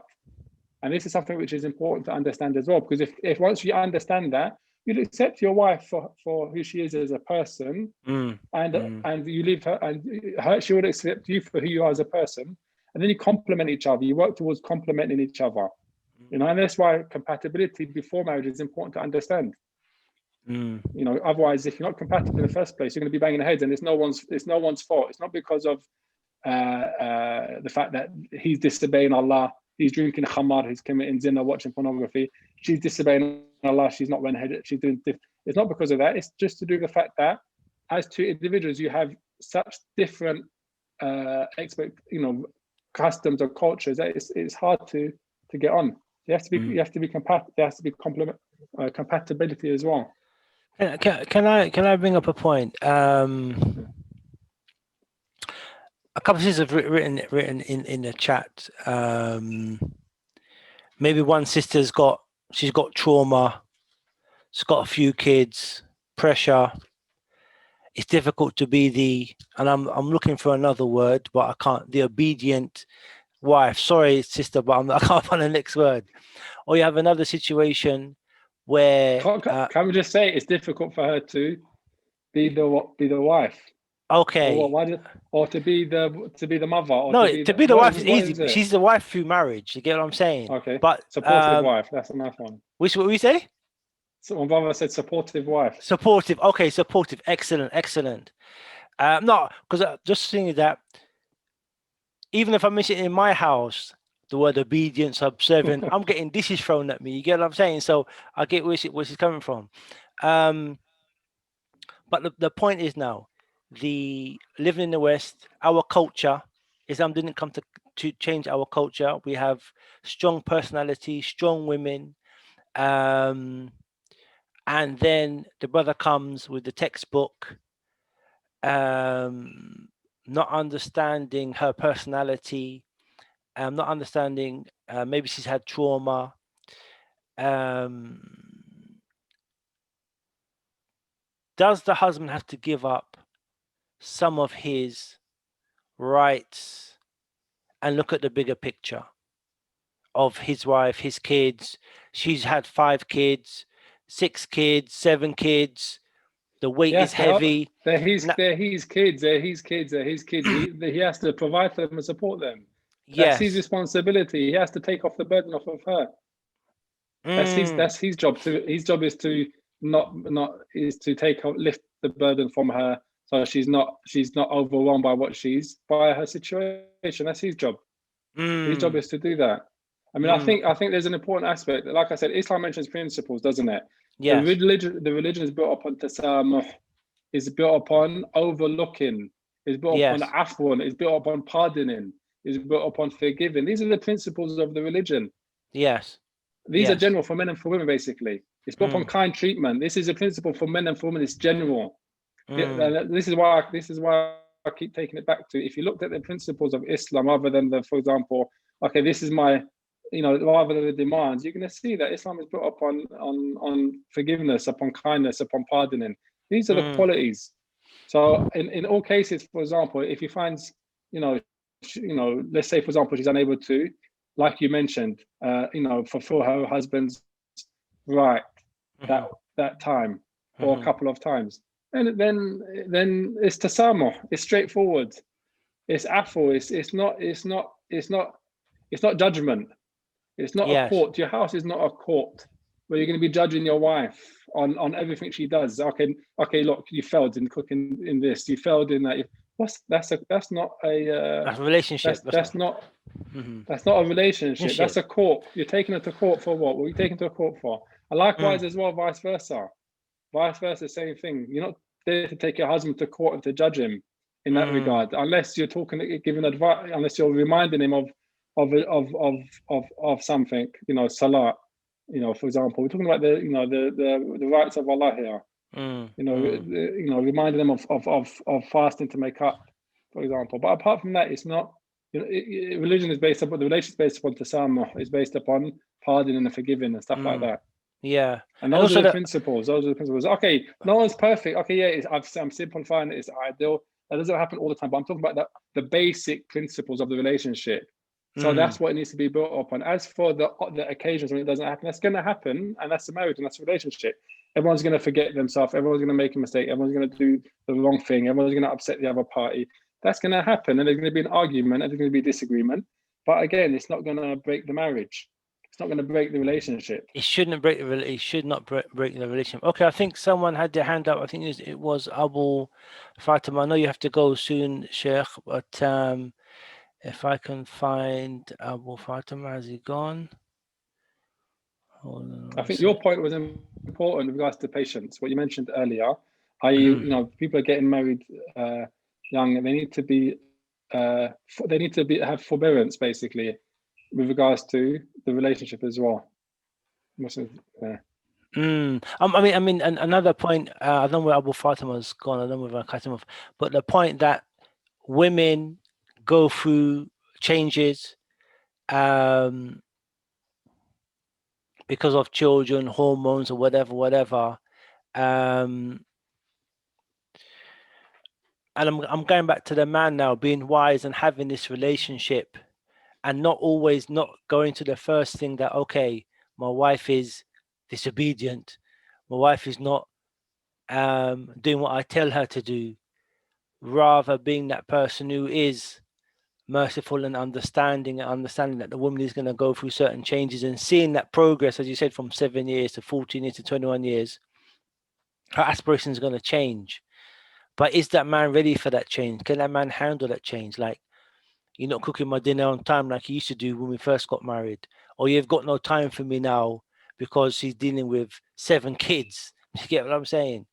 And this is something which is important to understand as well, because if once you understand that, you'll accept your wife for who she is as a person, and you leave her, and she will accept you for who you are as a person, and then you complement each other. You work towards complementing each other, and that's why compatibility before marriage is important to understand. Otherwise, if you're not compatible in the first place, you're going to be banging heads, and it's no one's fault. It's not because of the fact that he's disobeying Allah, he's drinking khamar, he's committing zina, watching pornography. She's disobeying Allah, she's not went ahead. She's doing. It's not because of that. It's just to do with the fact that as two individuals, you have such different customs or cultures that it's hard to get on. You have to be compatible. There has to be compatibility as well. Can I bring up a point? A couple of sisters have written in the chat. Maybe one sister's got trauma. She's got a few kids, pressure. It's difficult to be and I'm looking for another word, but I can't. The obedient wife. Sorry, sister, but I can't find the next word. Or you have another situation where can we just say it's difficult for her to be the wife? Okay. Or to be the mother? Or no, to be the wife is easy. She's the wife through marriage. You get what I'm saying? Okay. But supportive wife. That's a nice one. Which what we say? So my brother said supportive wife. Supportive. Okay, supportive. Excellent. No, because just thinking that even if I miss it in my house, the word obedient, subservient, I'm getting dishes thrown at me. You get what I'm saying? So I get where she's coming from. But the point is now, the living in the West, our culture, Islam didn't come to change our culture. We have strong personality, strong women. And then the brother comes with the textbook, not understanding her personality, not understanding, maybe she's had trauma. Does the husband have to give up some of his rights and look at the bigger picture of his wife, his kids? She's had 5 kids, 6 kids, 7 kids. The weight is heavy. They're his kids. He has to provide for them and support them. That's his responsibility. He has to take off the burden off of her. That's his job. His job is to lift the burden from her, so she's not overwhelmed by her situation. That's his job. His job is to do that. I mean, I think there's an important aspect. Like I said, Islam mentions principles, doesn't it? Yeah. The religion is built upon tasamuh, is built upon overlooking, is built upon afwan, is built upon pardoning, is built upon forgiving. These are the principles of the religion. Yes. These are general for men and for women, basically. It's built upon kind treatment. This is a principle for men and for women. It's general. This is why I keep taking it back to, if you looked at the principles of Islam rather than for example, okay, this is my, rather than the demands, you're going to see that Islam is built upon on forgiveness, upon kindness, upon pardoning. These are the qualities. So in all cases, for example, if he finds, let's say, for example, she's unable to, like you mentioned, fulfill her husband's right that time or a couple of times. And then it's tasamuh, it's straightforward. It's afu, it's not judgment. It's not a court. Your house is not a court where you're going to be judging your wife on everything she does. Okay, look, you failed in cooking in this. You failed in that. That's not a relationship. That's not a relationship. That's a court. You're taking her to court for what? What are you taking to a court for? And likewise as well, vice versa. Same thing. You're not there to take your husband to court and to judge him in that regard, unless you're giving advice, unless you're reminding him of something, salat, for example. We're talking about the rights of Allah here. Reminding them of fasting to make up, for example. But apart from that, it's not. Religion is based upon the relationship is based upon tasamuh. It's based upon pardoning and forgiving and stuff like that. Yeah, and those are the principles. Those are the principles. Okay, no one's perfect. Okay, yeah, I'm simplifying it. It's ideal. That doesn't happen all the time. But I'm talking about the basic principles of the relationship. So that's what it needs to be built upon. As for the occasions when it doesn't happen, that's going to happen, and that's the marriage and that's the relationship. Everyone's going to forget themselves. Everyone's going to make a mistake. Everyone's going to do the wrong thing. Everyone's going to upset the other party. That's going to happen, and there's going to be an argument, and there's going to be disagreement. But again, it's not going to break the marriage. It's not going to break the relationship. It shouldn't break it should not break the relationship. Okay, I think someone had their hand up. I think it was Abu Fatima. I know you have to go soon, Sheikh, but if I can find Abu Fatima, has he gone? I think your point was important with regards to patience. What you mentioned earlier, people are getting married young, and they need to have forbearance, basically, with regards to the relationship as well. I mean, another point. I don't know where Abu Fatima's gone. I don't know where I cut him off. But the point that women go through changes because of children, hormones, or whatever. And I'm going back to the man now, being wise and having this relationship, and not going to the first thing that, okay, my wife is disobedient, my wife is not doing what I tell her to do. Rather, being that person who is merciful and understanding that the woman is going to go through certain changes, and seeing that progress, as you said, from 7 years to 14 years to 21 years, her aspirations are going to change. But is that man ready for that change? Can that man handle that change? Like, you're not cooking my dinner on time like you used to do when we first got married, or you've got no time for me now because she's dealing with 7 kids. You get what I'm saying?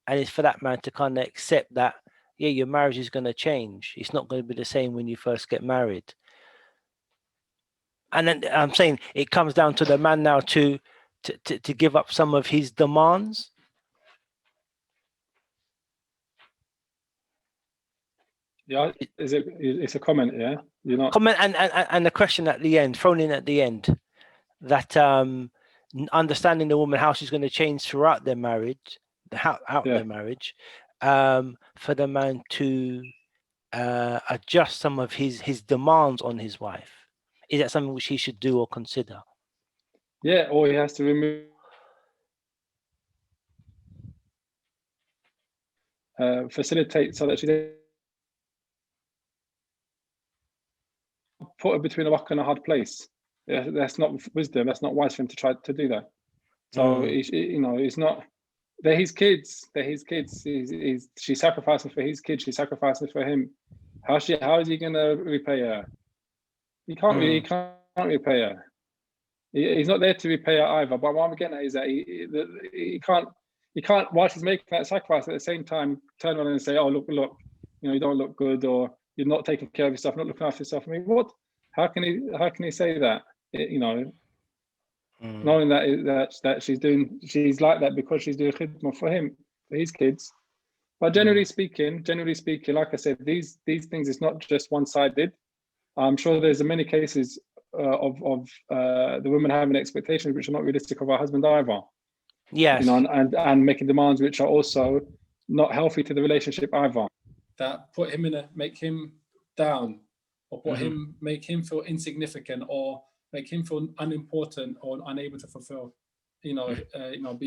And it's for that man to kind of accept that, yeah, your marriage is going to change. It's not going to be the same when you first get married. And then I'm saying it comes down to the man now to give up some of his demands. Yeah, it's a comment, yeah? You're not comment and the question at the end, thrown in at the end, that understanding the woman, how she's going to change throughout their marriage, their marriage, for the man to adjust some of his demands on his wife. Is that something which he should do or consider? Yeah, or he has to remove facilitate so that she put her between a rock and a hard place. Yeah, that's not wisdom. That's not wise for him to try to do that. So it's not. They're his kids. She's sacrificing for his kids. She's sacrificing for him. How is he going to repay her? He can't. He can't repay her. He's not there to repay her either. But what I'm getting at is that he can't. He can't. While she's making that sacrifice, at the same time, turn around and say, "Oh, look, you don't look good, or you're not taking care of yourself, not looking after yourself." I mean, what? How can he say that? Knowing that she's like that because she's doing khidmah for him, for his kids. But generally speaking, like I said, these things, it's not just one-sided. I'm sure there's many cases of the women having expectations which are not realistic of our husband either. Yes. And making demands which are also not healthy to the relationship either. That make him down, or make him feel insignificant, or make him feel unimportant or unable to fulfill, be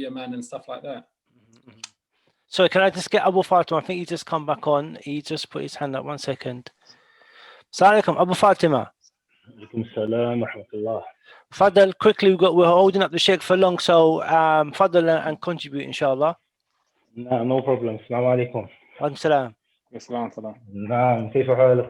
a man and stuff like that. So can I just get Abu Fatima? I think he just come back on. He just put his hand up. 1 second. Assalamu alaikum, Abu Fatima. Alaikum salam wa rahmatullah. Fadal, quickly, we're holding up the sheikh for long, so Fadal and contribute, inshallah. No problem. Assalamu alaikum. Alaikum salam. نعم كيف حالك؟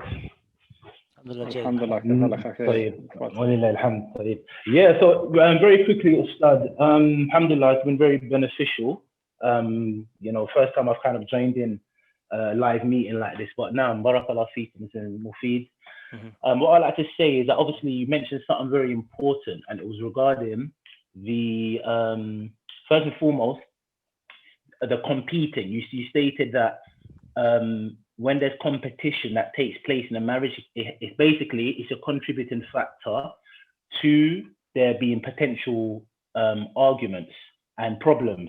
الحمد لله طيب ولله الحمد طيب. Yeah, so very quickly, Ustad, alhamdulillah, it's been very beneficial. First time I've kind of joined in a live meeting like this, but now barakallah feekum, it's Mufid. What I like to say is that obviously you mentioned something very important, and it was regarding the first and foremost the competing. You stated that when there's competition that takes place in a marriage, it's a contributing factor to there being potential arguments and problems.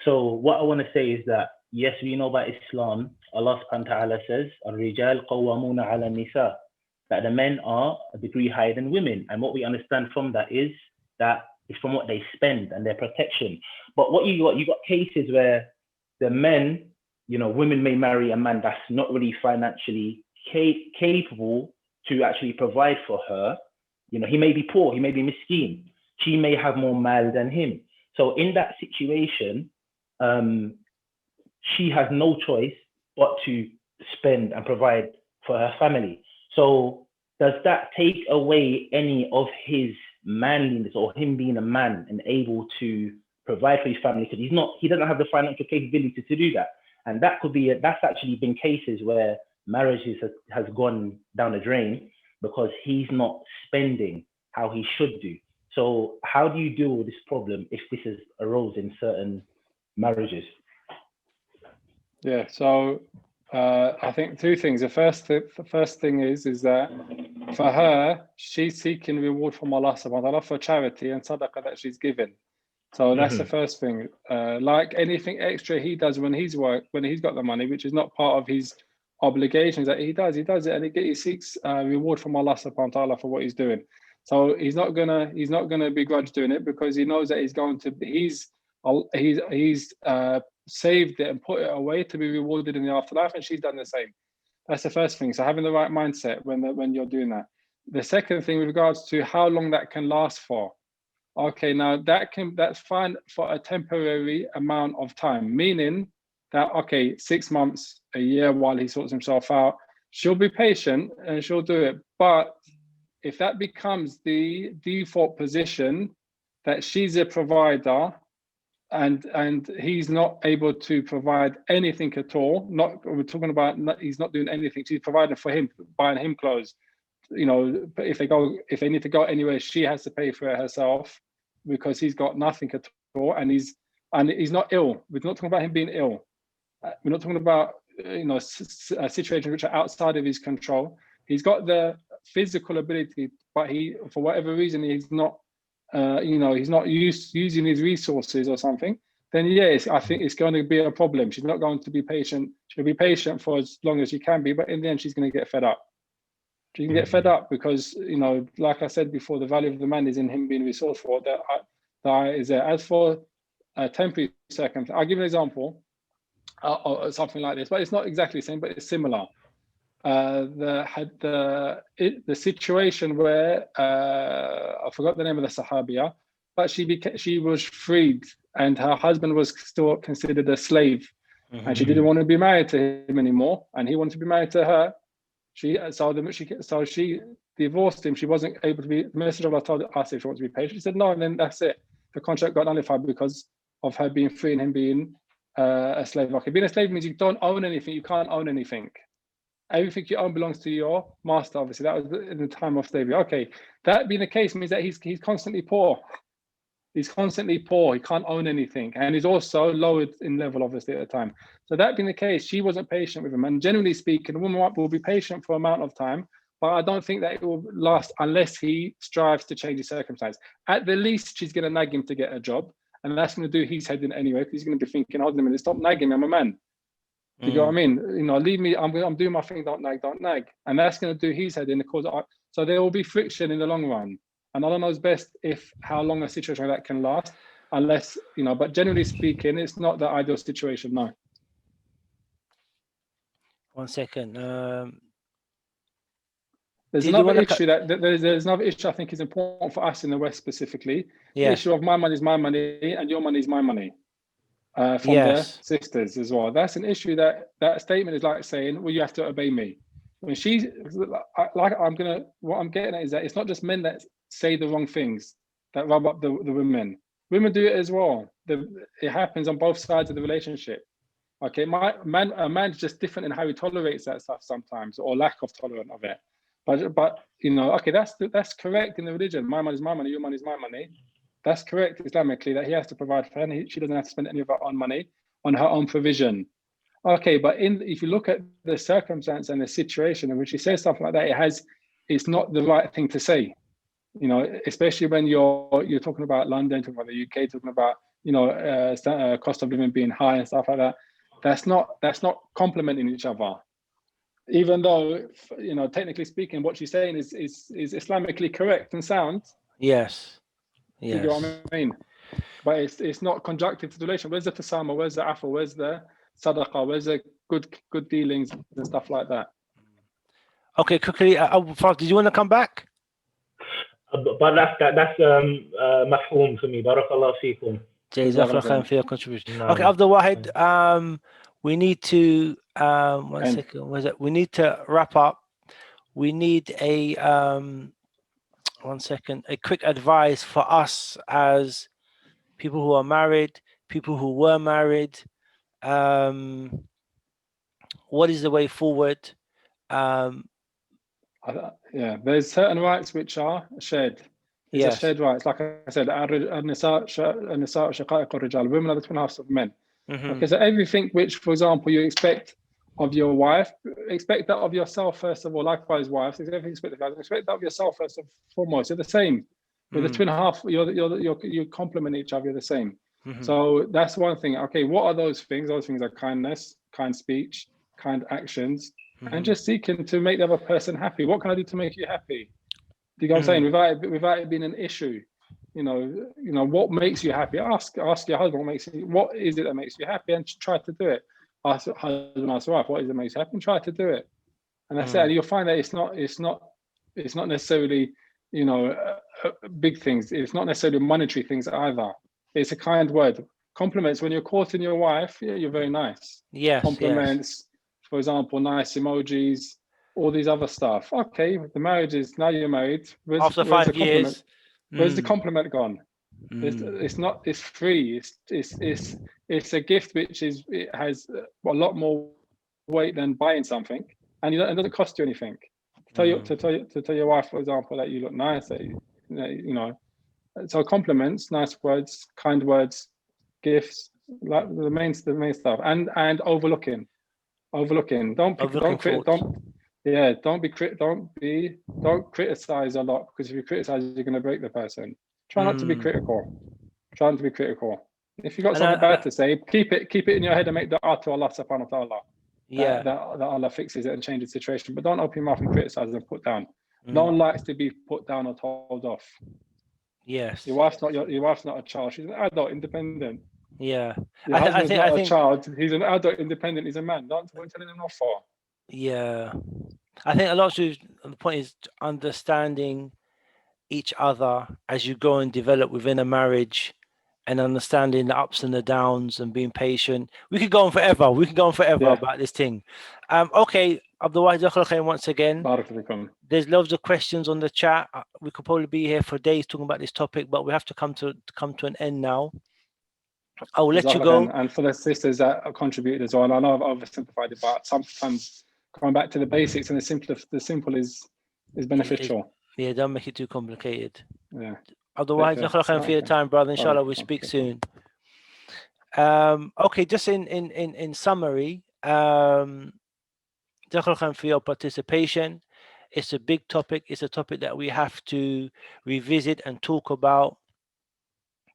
So what I want to say is that, yes, we know about Islam. Allah subhanahu wa ta'ala says, "Ar-rijal qawwamuna 'ala an-nisa," that the men are a degree higher than women. And what we understand from that is that it's from what they spend and their protection. But what you got cases where the men, women may marry a man that's not really financially capable to actually provide for her. He may be poor, he may be miskin. She may have more mal than him. So in that situation, she has no choice but to spend and provide for her family. So does that take away any of his manliness or him being a man and able to provide for his family? Because he doesn't have the financial capability to do that. And that's actually been cases where marriages has gone down the drain because he's not spending how he should do. So how do you deal with this problem if this has arose in certain marriages? Yeah, so I think two things. The first thing is that for her, she's seeking reward from Allah subhanahu wa ta'ala for charity and sadaqah that she's given. So that's the first thing. Like anything extra he does when he's got the money, which is not part of his obligations, that he does it, and he seeks reward from Allah subhanahu wa ta'ala for what he's doing. So he's not gonna begrudge doing it because he knows that he's saved it and put it away to be rewarded in the afterlife, and she's done the same. That's the first thing. So having the right mindset when you're doing that. The second thing with regards to how long that can last for. Okay, now that's fine for a temporary amount of time, meaning that 6 months, a year while he sorts himself out, she'll be patient and she'll do it. But if that becomes the default position, that she's a provider and he's not able to provide anything at all, he's not doing anything, she's providing for him, buying him clothes. If they need to go anywhere, she has to pay for it herself because he's got nothing at all, and he's not ill. We're not talking about him being ill. We're not talking about situations which are outside of his control. He's got the physical ability, but for whatever reason he's not he's not using his resources or something. Then yes, I think it's going to be a problem. She's not going to be patient. She'll be patient for as long as she can be, but in the end she's going to get fed up. She can get fed up because, like I said before, the value of the man is in him being resourceful. That is there. As for a temporary circumstance, I'll give an example or something like this, but it's not exactly the same, but it's similar. The situation where I forgot the name of the Sahabiya, but she was freed and her husband was still considered a slave, and she didn't want to be married to him anymore, and he wanted to be married to her. She divorced him. She wasn't able to be. The Messenger of Allah told us if she wants to be patient. She said no, and then that's it. The contract got nullified because of her being free and him being a slave. Okay, being a slave means you don't own anything. You can't own anything. Everything you own belongs to your master. Obviously, that was in the time of slavery. Okay, that being the case means that he's constantly poor. He's constantly poor. He can't own anything, and he's also lowered in level, obviously, at the time. So that being the case, she wasn't patient with him. And generally speaking, a woman will be patient for an amount of time, but I don't think that it will last unless he strives to change his circumstance. At the least, she's going to nag him to get a job, and that's going to do his head in anyway, because he's going to be thinking, hold on a minute, stop nagging me, I'm a man. Do you know what I mean? Leave me, I'm doing my thing, don't nag. And that's going to do his head in. So there will be friction in the long run. And Allah knows best how long a situation like that can last, unless, but generally speaking, it's not the ideal situation, no. 1 second. There's another issue there's another issue I think is important for us in the West specifically. Yeah. The issue of my money is my money and your money is my money. From Yes. the sisters as well. That's an issue that statement is like saying, well, you have to obey me. When what I'm getting at is that it's not just men that say the wrong things that rub up the women. Women do it as well. It happens on both sides of the relationship. Okay, a man's just different in how he tolerates that stuff sometimes, or lack of tolerance of it. But okay, that's correct in the religion. My money is my money, your money is my money. That's correct Islamically, that he has to provide for her, and she doesn't have to spend any of her own money on her own provision. Okay, but if you look at the circumstance and the situation in which he says stuff like that, it's not the right thing to say. Especially when you're talking about London, talking about the UK, talking about cost of living being high and stuff like that. That's not complementing each other. Even though technically speaking, what she's saying is Islamically correct and sound. Yes. You know what I mean? But it's not conjunctive to the relation. Where's the tasama? Where's the afa? Where's the sadaqah? Where's the good dealings and stuff like that? Okay, quickly, did you want to come back? But that's mafhoom for me. Barakallahu feekum. Jazakallah khair for your contribution. Okay, Abdul Wahid, we need to 1 second. We need to wrap up. We need a 1 second. A quick advice for us as people who are married, people who were married. What is the way forward? There's certain rights which are shared. These are shared rights. Like I said, women are the twin halves of men. Okay, so everything which, for example, you expect of your wife, expect that of yourself first of all. Likewise, wives, expect that of yourself first and foremost. You're the same. You're the twin half. You complement each other. You're the same. So that's one thing. Okay, what are those things? Those things are kindness, kind speech, kind actions, and just seeking to make the other person happy. What can I do to make you happy? Do you know what I'm saying? Without it being an issue. What makes you happy? Ask your husband what is it that makes you happy, and try to do it. Ask husband, ask wife, what is it that makes you happy, and try to do it. And that's it. And you'll find that it's not necessarily big things. It's not necessarily monetary things either. It's a kind word. Compliments. When you're courting your wife, you're very nice. Yes. Compliments. For example, nice emojis. All these other stuff. Okay, the marriage is now you're married. After 5 years. Where's the compliment gone? It's free. It's a gift which has a lot more weight than buying something, and it doesn't cost you anything. To tell your wife, for example, that you look nice, that so compliments, nice words, kind words, gifts, like the main stuff, and overlooking. Don't criticize a lot, because if you criticize, you're going to break the person. Try not to be critical. If you got something bad to say, keep it in your head and make dua to Allah subhanahu wa ta'ala. That Allah fixes it and changes the situation. But don't open your mouth and criticize and put down. No one likes to be put down or told off. Yes. Your wife's not a child. She's an adult, independent. Yeah. Your husband's not a child. He's an adult, independent. He's a man. Don't tell him off for. Yeah. I think a lot of the point is understanding each other as you go and develop within a marriage, and understanding the ups and the downs and being patient. We could go on forever. About this thing. Okay, Abdul Wahid, once again. There's loads of questions on the chat. We could probably be here for days talking about this topic, but we have to come to an end now. I will let you go. And for the sisters that have contributed as well, I know I've oversimplified it, but sometimes coming back to the basics and the simple is beneficial. Don't make it too complicated. Yeah. Abdul Wahid, for your time, brother. Inshallah, we'll speak soon. Okay, just in summary, for your participation. It's a big topic. It's a topic that we have to revisit and talk about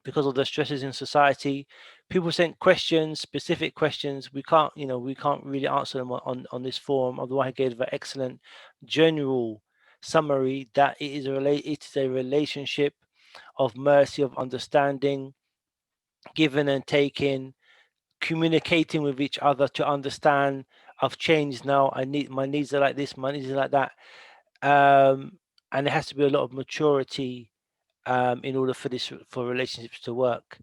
because of the stresses in society. People sent questions, specific questions. We can't really answer them on this forum. Otherwise, I gave an excellent general summary, that it is a relationship of mercy, of understanding, giving and taking, communicating with each other to understand I've changed now. My needs are like this, my needs are like that. And there has to be a lot of maturity in order for relationships to work.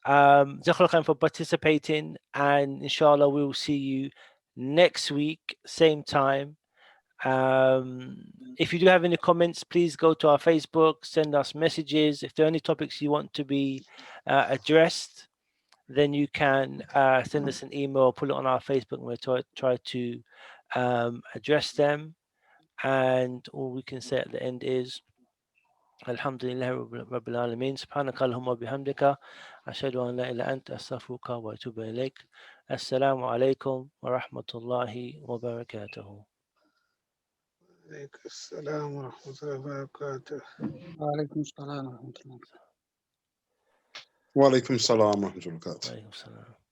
Jazakallah khair for participating, and inshallah we will see you next week, same time. If you do have any comments, please go to our Facebook, send us messages. If there are any topics you want to be addressed, then you can send us an email or put it on our Facebook, and we'll try to address them. And all we can say at the end is Alhamdulillah Rabbil Alameen, Subhanaka Allahumma bihamdika, Ashhadu an la ilaha illa anta, astaghfiruka wa atubu ilayk. Assalamu alaikum wa rahmatullahi wa barakatuhu. عليكم السلام ورحمة الله وبركاته. وعليكم السلام ورحمة الله. وعليكم السلام ورحمة الله وبركاته. Wa alaikum salam.